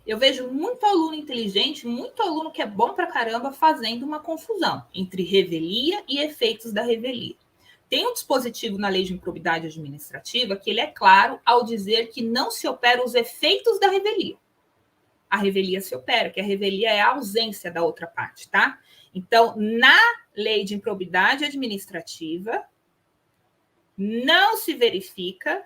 Eu vejo muito aluno inteligente, muito aluno que é bom pra caramba, fazendo uma confusão entre revelia e efeitos da revelia. Tem um dispositivo na lei de improbidade administrativa que ele é claro ao dizer que não se opera os efeitos da revelia. A revelia se opera, que a revelia é a ausência da outra parte, tá? Então, na lei de improbidade administrativa, não se verifica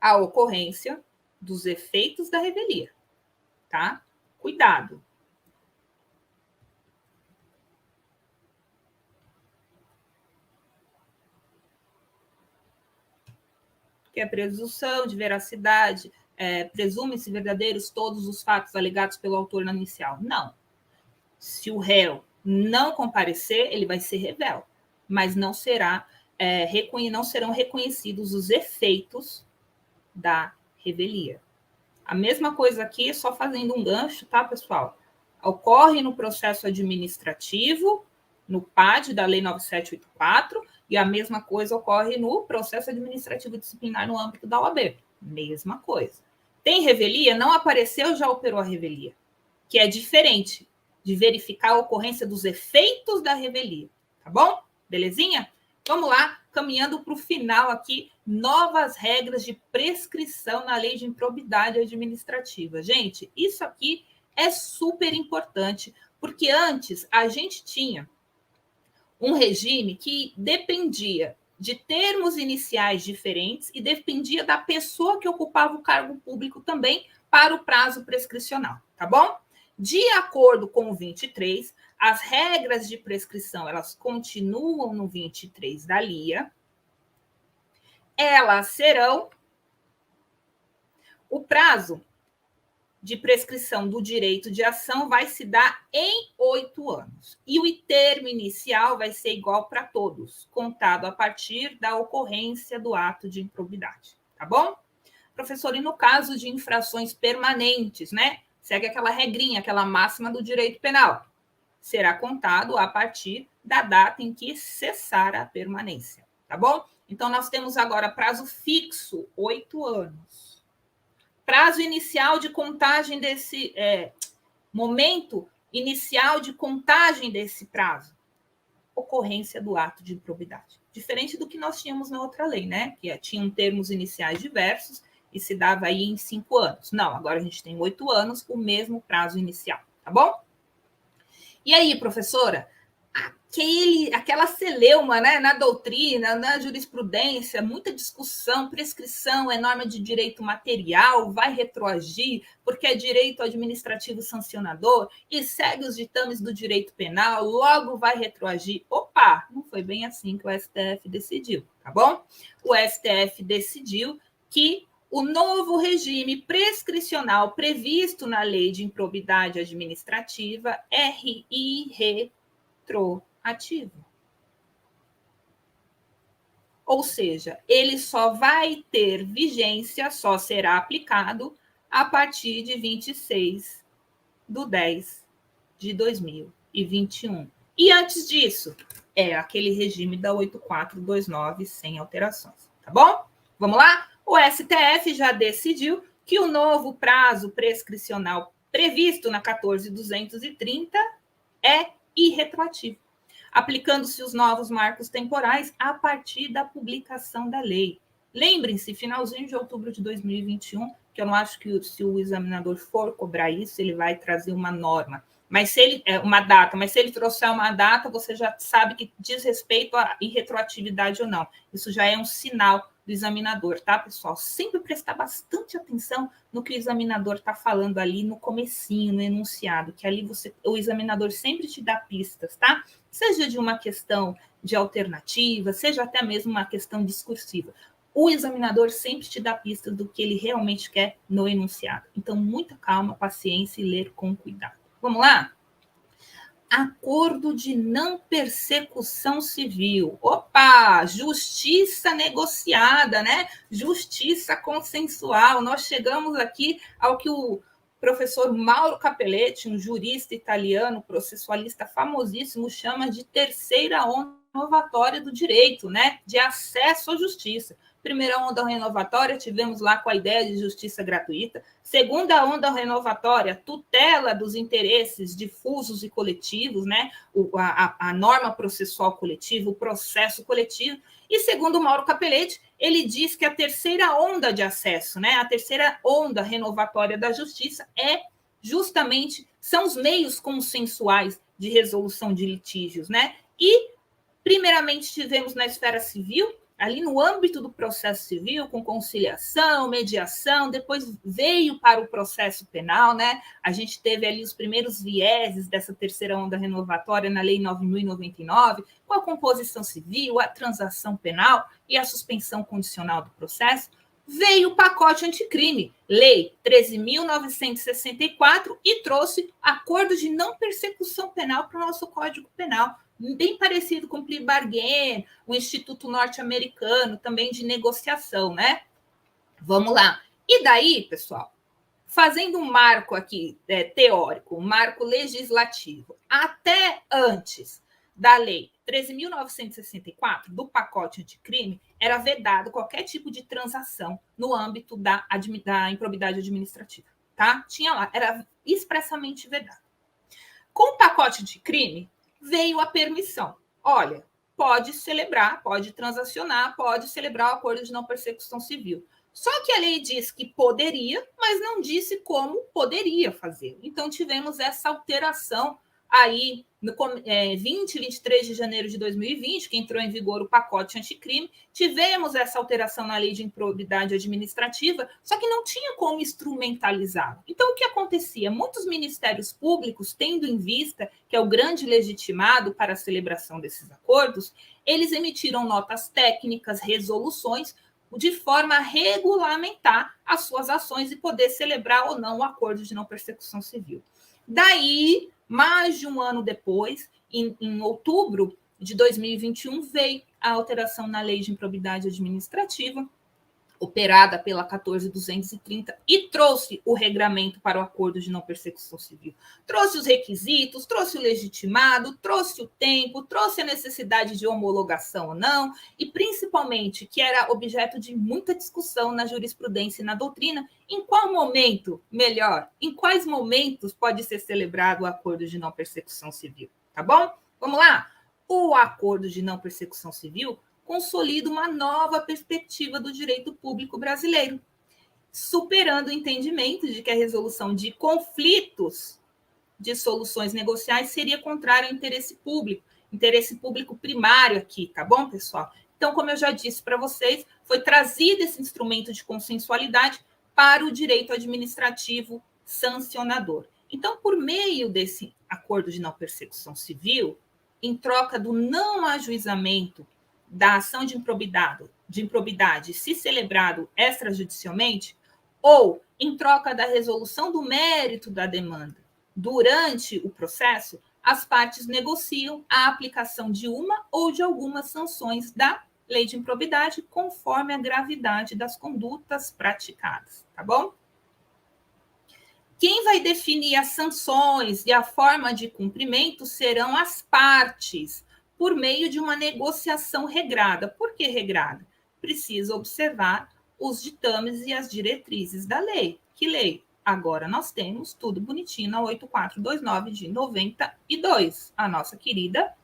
a ocorrência dos efeitos da revelia. tá? Cuidado. Que é presunção de veracidade, presume-se verdadeiros todos os fatos alegados pelo autor na inicial. Não. Se o réu não comparecer, ele vai ser réu, mas não serão reconhecidos os efeitos da revelia. A mesma coisa aqui, só fazendo um gancho, tá, pessoal? Ocorre no processo administrativo, no PAD da Lei 9784, e a mesma coisa ocorre no processo administrativo disciplinar no âmbito da OAB. Mesma coisa. Tem revelia? Não apareceu, já operou a revelia, que é diferente de verificar a ocorrência dos efeitos da revelia. Tá bom? Belezinha? Vamos lá, caminhando para o final aqui, novas regras de prescrição na lei de improbidade administrativa. Gente, isso aqui é super importante, porque antes a gente tinha um regime que dependia de termos iniciais diferentes e dependia da pessoa que ocupava o cargo público também para o prazo prescricional, tá bom? De acordo com o 23, as regras de prescrição, elas continuam no 23 da LIA. Elas serão o prazo de prescrição do direito de ação vai se dar em 8 anos. E o termo inicial vai ser igual para todos, contado a partir da ocorrência do ato de improbidade, tá bom? Professor, e no caso de infrações permanentes, né? Segue aquela regrinha, aquela máxima do direito penal. Será contado a partir da data em que cessar a permanência, tá bom? Então, nós temos agora prazo fixo, 8 anos. Prazo inicial de contagem desse momento inicial de contagem desse prazo, ocorrência do ato de improbidade. Diferente do que nós tínhamos na outra lei, né? Que tinham termos iniciais diversos e se dava aí em 5 anos. Não, agora a gente tem 8 anos, o mesmo prazo inicial, tá bom? E aí, professora? Aquela celeuma, né, na doutrina, na jurisprudência, muita discussão, prescrição é norma de direito material, vai retroagir, porque é direito administrativo sancionador, e segue os ditames do direito penal, logo vai retroagir. Opa, não foi bem assim que o STF decidiu, tá bom? O STF decidiu que o novo regime prescricional previsto na Lei de Improbidade Administrativa é retroativo. Ou seja, ele só vai ter vigência, só será aplicado a partir de 26/10/2021. E antes disso, é aquele regime da 8429 sem alterações, tá bom? Vamos lá? O STF já decidiu que o novo prazo prescricional previsto na 14.230 é irretroativo, aplicando-se os novos marcos temporais a partir da publicação da lei. Lembrem-se, finalzinho de outubro de 2021, que eu não acho que se o examinador for cobrar isso, ele vai trazer uma norma. Mas se ele uma data, mas se ele trouxer uma data, você já sabe que diz respeito à irretroatividade ou não. Isso já é um sinal do examinador, tá, pessoal? Sempre prestar bastante atenção no que o examinador está falando ali no comecinho, no enunciado, que ali o examinador sempre te dá pistas, tá? Seja de uma questão de alternativa, seja até mesmo uma questão discursiva. O examinador sempre te dá pistas do que ele realmente quer no enunciado. Então, muita calma, paciência e ler com cuidado. Vamos lá? Acordo de não persecução civil. Opa, justiça negociada, né? Justiça consensual. Nós chegamos aqui ao que o professor Mauro Capelletti, um jurista italiano, processualista famosíssimo, chama de terceira onda renovatória do direito, né? De acesso à justiça. Primeira onda renovatória, tivemos lá com a ideia de justiça gratuita. Segunda onda renovatória, tutela dos interesses difusos e coletivos, né? A norma processual coletiva, o processo coletivo. E segundo Mauro Capelletti, ele diz que a terceira onda de acesso, né? A terceira onda renovatória da justiça são os meios consensuais de resolução de litígios, né? E primeiramente tivemos na esfera civil ali no âmbito do processo civil, com conciliação, mediação, depois veio para o processo penal, né? A gente teve ali os primeiros vieses dessa terceira onda renovatória na Lei 9.099, com a composição civil, a transação penal e a suspensão condicional do processo. Veio o pacote anticrime, Lei 13.964, e trouxe acordo de não persecução penal para o nosso Código Penal, bem parecido com o plea bargain, o Instituto Norte-Americano, também de negociação, né? Vamos lá. E daí, pessoal, fazendo um marco aqui teórico, um marco legislativo, até antes da Lei 13.964, do pacote anticrime, era vedado qualquer tipo de transação no âmbito da improbidade administrativa, tá? Tinha lá, era expressamente vedado. Com o pacote anticrime, veio a permissão. Olha, pode celebrar, pode transacionar, pode celebrar o acordo de não persecução civil. Só que a lei diz que poderia, mas não disse como poderia fazer. Então, tivemos essa alteração aí no 20 e 23 de janeiro de 2020, que entrou em vigor o pacote anticrime, tivemos essa alteração na lei de improbidade administrativa, só que não tinha como instrumentalizar. Então, o que acontecia? Muitos ministérios públicos, tendo em vista que é o grande legitimado para a celebração desses acordos, eles emitiram notas técnicas, resoluções, de forma a regulamentar as suas ações e poder celebrar ou não o acordo de não persecução civil. Daí, mais de um ano depois, em outubro de 2021, veio a alteração na Lei de Improbidade Administrativa, operada pela 14.230, e trouxe o regramento para o acordo de não persecução civil. Trouxe os requisitos, trouxe o legitimado, trouxe o tempo, trouxe a necessidade de homologação ou não, e principalmente, que era objeto de muita discussão na jurisprudência e na doutrina, em qual momento, melhor, em quais momentos pode ser celebrado o acordo de não persecução civil, tá bom? Vamos lá? O acordo de não persecução civil consolida uma nova perspectiva do direito público brasileiro, superando o entendimento de que a resolução de conflitos de soluções negociais seria contrária ao interesse público primário aqui, tá bom, pessoal? Então, como eu já disse para vocês, foi trazido esse instrumento de consensualidade para o direito administrativo sancionador. Então, por meio desse acordo de não persecução civil, em troca do não ajuizamento da ação de improbidade, se celebrado extrajudicialmente, ou em troca da resolução do mérito da demanda durante o processo, as partes negociam a aplicação de uma ou de algumas sanções da lei de improbidade conforme a gravidade das condutas praticadas, tá bom? Quem vai definir as sanções e a forma de cumprimento serão as partes, por meio de uma negociação regrada. Por que regrada? Precisa observar os ditames e as diretrizes da lei. Que lei? Agora nós temos tudo bonitinho na 8429 de 92, a nossa querida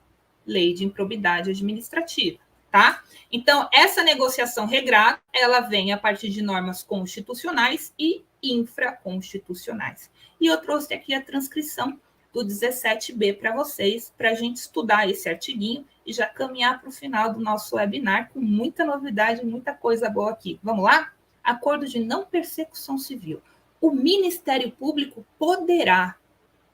Lei de Improbidade Administrativa, tá? Então, essa negociação regrada, ela vem a partir de normas constitucionais e infraconstitucionais. E eu trouxe aqui a transcrição do 17B para vocês, para a gente estudar esse artiguinho e já caminhar para o final do nosso webinar com muita novidade, muita coisa boa aqui. Vamos lá? Acordo de não persecução civil. O Ministério Público poderá,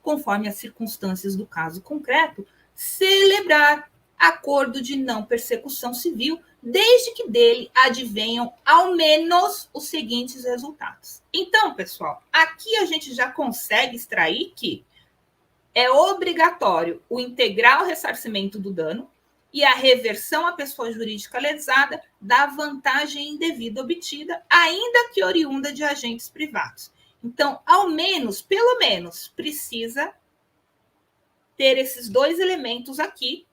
conforme as circunstâncias do caso concreto, celebrar acordo de não persecução civil, desde que dele advenham ao menos os seguintes resultados. Então, pessoal, aqui a gente já consegue extrair que é obrigatório o integral ressarcimento do dano e a reversão à pessoa jurídica lesada da vantagem indevida obtida, ainda que oriunda de agentes privados. Então, ao menos, pelo menos, precisa ter esses dois elementos aqui,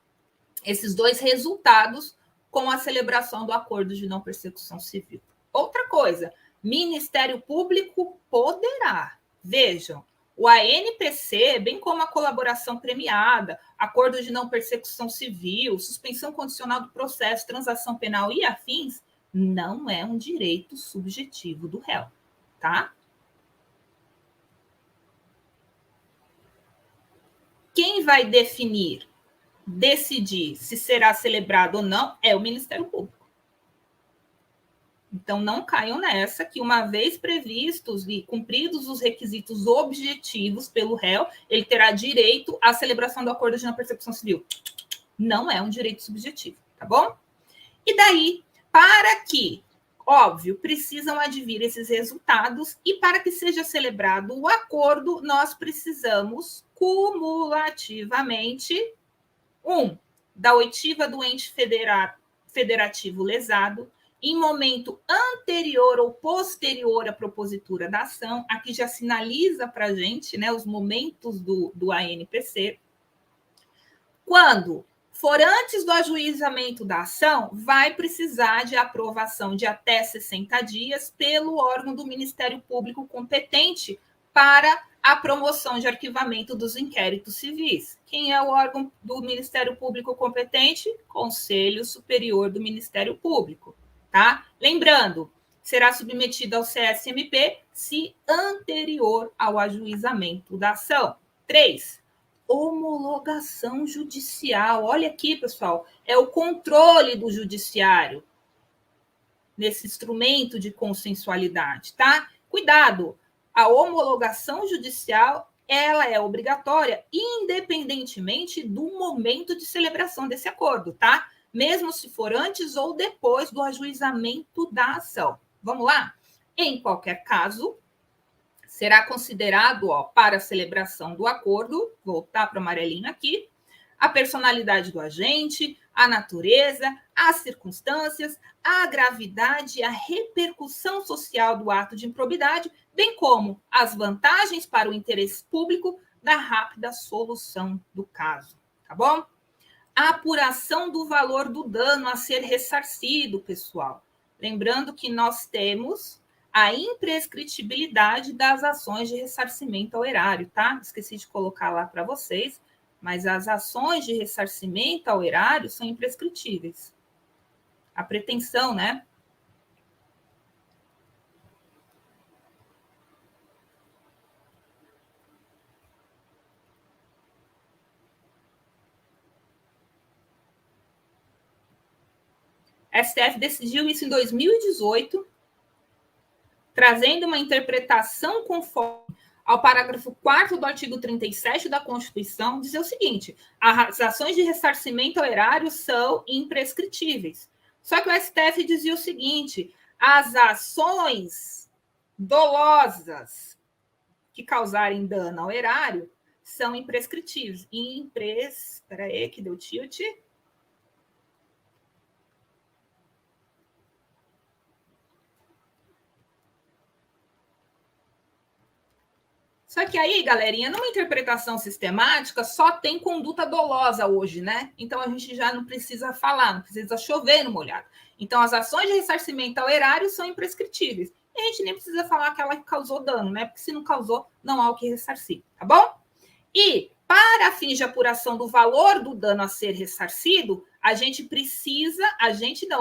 esses dois resultados com a celebração do acordo de não persecução civil. Outra coisa, Ministério Público poderá. Vejam, o ANPC, bem como a colaboração premiada, acordo de não persecução civil, suspensão condicional do processo, transação penal e afins, não é um direito subjetivo do réu, tá? Quem vai decidir se será celebrado ou não é o Ministério Público. Então, não caiam nessa, que uma vez previstos e cumpridos os requisitos objetivos pelo réu, ele terá direito à celebração do acordo de não persecução civil. Não é um direito subjetivo, tá bom? E daí, para que, óbvio, precisam advir esses resultados e para que seja celebrado o acordo, nós precisamos cumulativamente, da oitiva do ente federativo lesado, em momento anterior ou posterior à propositura da ação, aqui já sinaliza para a gente, né, os momentos do ANPC. Quando for antes do ajuizamento da ação, vai precisar de aprovação de até 60 dias pelo órgão do Ministério Público competente para a promoção de arquivamento dos inquéritos civis. Quem é o órgão do Ministério Público competente? Conselho Superior do Ministério Público, tá? Lembrando, será submetido ao CSMP se anterior ao ajuizamento da ação. 3. Homologação judicial. Olha aqui, pessoal, é o controle do judiciário nesse instrumento de consensualidade, tá? Cuidado, a homologação judicial, ela é obrigatória independentemente do momento de celebração desse acordo, tá? Mesmo se for antes ou depois do ajuizamento da ação. Vamos lá? Em qualquer caso, será considerado, para a celebração do acordo, voltar para o amarelinho aqui, a personalidade do agente, a natureza, as circunstâncias, a gravidade e a repercussão social do ato de improbidade, bem como as vantagens para o interesse público da rápida solução do caso, tá bom? A apuração do valor do dano a ser ressarcido, pessoal. Lembrando que nós temos a imprescritibilidade das ações de ressarcimento ao erário, tá? Esqueci de colocar lá para vocês, mas as ações de ressarcimento ao erário são imprescritíveis. A pretensão, né? STF decidiu isso em 2018, trazendo uma interpretação conforme ao parágrafo 4º do artigo 37 da Constituição, dizer o seguinte: as ações de ressarcimento ao erário são imprescritíveis. Só que o STF dizia o seguinte: as ações dolosas que causarem dano ao erário são imprescritíveis. Espera aí, que deu tilt. Só que aí, galerinha, numa interpretação sistemática, só tem conduta dolosa hoje, né? Então, a gente já não precisa falar, não precisa chover no molhado. Então, as ações de ressarcimento ao erário são imprescritíveis. E a gente nem precisa falar que ela causou dano, né? Porque se não causou, não há o que ressarcir, tá bom? E, para fins de apuração do valor do dano a ser ressarcido,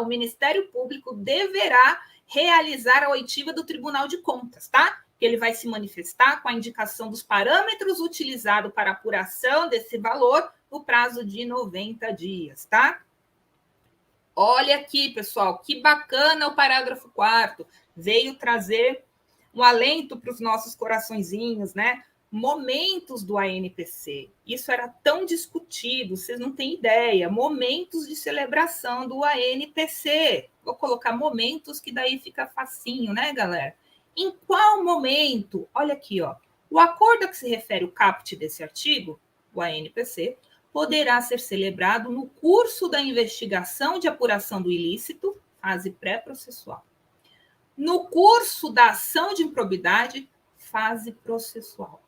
o Ministério Público deverá realizar a oitiva do Tribunal de Contas, tá? Que ele vai se manifestar com a indicação dos parâmetros utilizados para apuração desse valor no prazo de 90 dias, tá? Olha aqui, pessoal, que bacana o parágrafo 4º. Veio trazer um alento para os nossos coraçõezinhos, né? Momentos do ANPC. Isso era tão discutido, vocês não têm ideia. Momentos de celebração do ANPC. Vou colocar momentos, que daí fica facinho, né, galera? Em qual momento? Olha aqui, o acordo a que se refere o caput desse artigo, o ANPC, poderá ser celebrado no curso da investigação de apuração do ilícito, fase pré-processual. No curso da ação de improbidade, fase processual.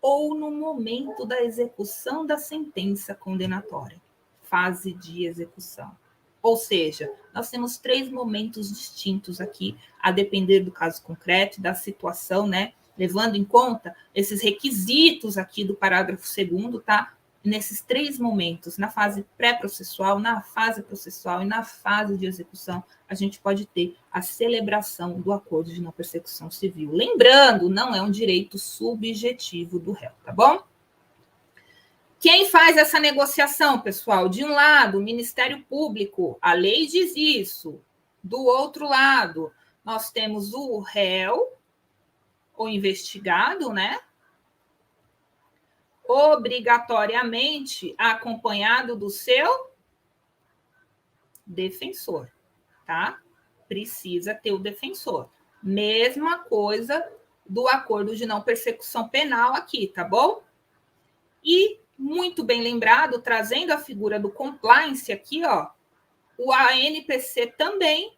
Ou no momento da execução da sentença condenatória, fase de execução. Ou seja, nós temos 3 momentos distintos aqui, a depender do caso concreto, da situação, né? Levando em conta esses requisitos aqui do parágrafo 2º, tá? Nesses 3 momentos, na fase pré-processual, na fase processual e na fase de execução, a gente pode ter a celebração do acordo de não persecução civil. Lembrando, não é um direito subjetivo do réu, tá bom? Quem faz essa negociação, pessoal? De um lado, o Ministério Público, a lei diz isso. Do outro lado, nós temos o réu, o investigado, né? Obrigatoriamente acompanhado do seu defensor, tá? Precisa ter o defensor. Mesma coisa do acordo de não persecução penal aqui, tá bom? E, muito bem lembrado, trazendo a figura do compliance aqui, ó, o ANPC também,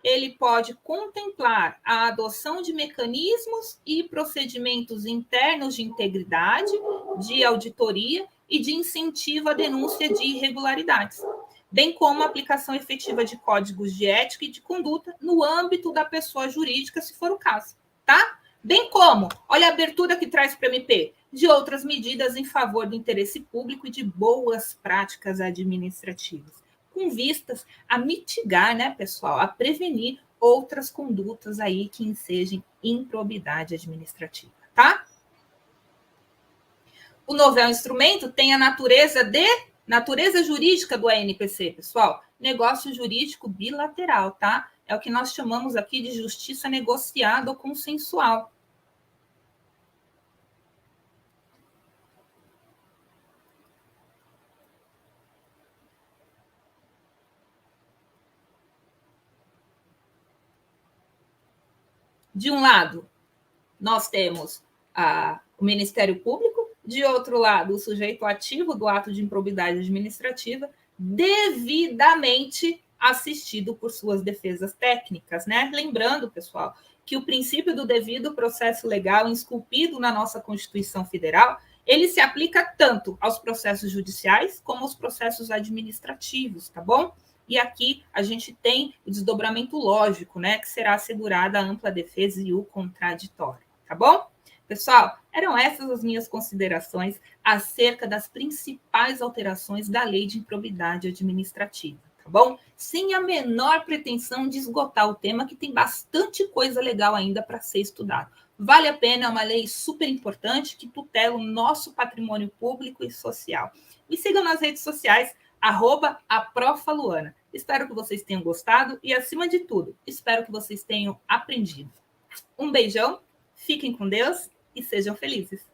ele pode contemplar a adoção de mecanismos e procedimentos internos de integridade, de auditoria e de incentivo à denúncia de irregularidades, bem como a aplicação efetiva de códigos de ética e de conduta no âmbito da pessoa jurídica, se for o caso, tá? Bem como, olha a abertura que traz para o MP, de outras medidas em favor do interesse público e de boas práticas administrativas, com vistas a mitigar, né, pessoal, a prevenir outras condutas aí que ensejam improbidade administrativa, tá? O novel instrumento tem a natureza jurídica do ANPC, pessoal. Negócio jurídico bilateral, tá? É o que nós chamamos aqui de justiça negociada ou consensual. De um lado, nós temos o Ministério Público, de outro lado, o sujeito ativo do ato de improbidade administrativa, devidamente assistido por suas defesas técnicas, né? Lembrando, pessoal, que o princípio do devido processo legal, esculpido na nossa Constituição Federal, ele se aplica tanto aos processos judiciais como aos processos administrativos, tá bom? E aqui a gente tem o desdobramento lógico, né, que será assegurada a ampla defesa e o contraditório, tá bom? Pessoal, eram essas as minhas considerações acerca das principais alterações da Lei de Improbidade Administrativa, tá bom? Sem a menor pretensão de esgotar o tema, que tem bastante coisa legal ainda para ser estudado. Vale a pena, é uma lei super importante que tutela o nosso patrimônio público e social. Me sigam nas redes sociais, @aprofaluana. Espero que vocês tenham gostado e, acima de tudo, espero que vocês tenham aprendido. Um beijão, fiquem com Deus e sejam felizes.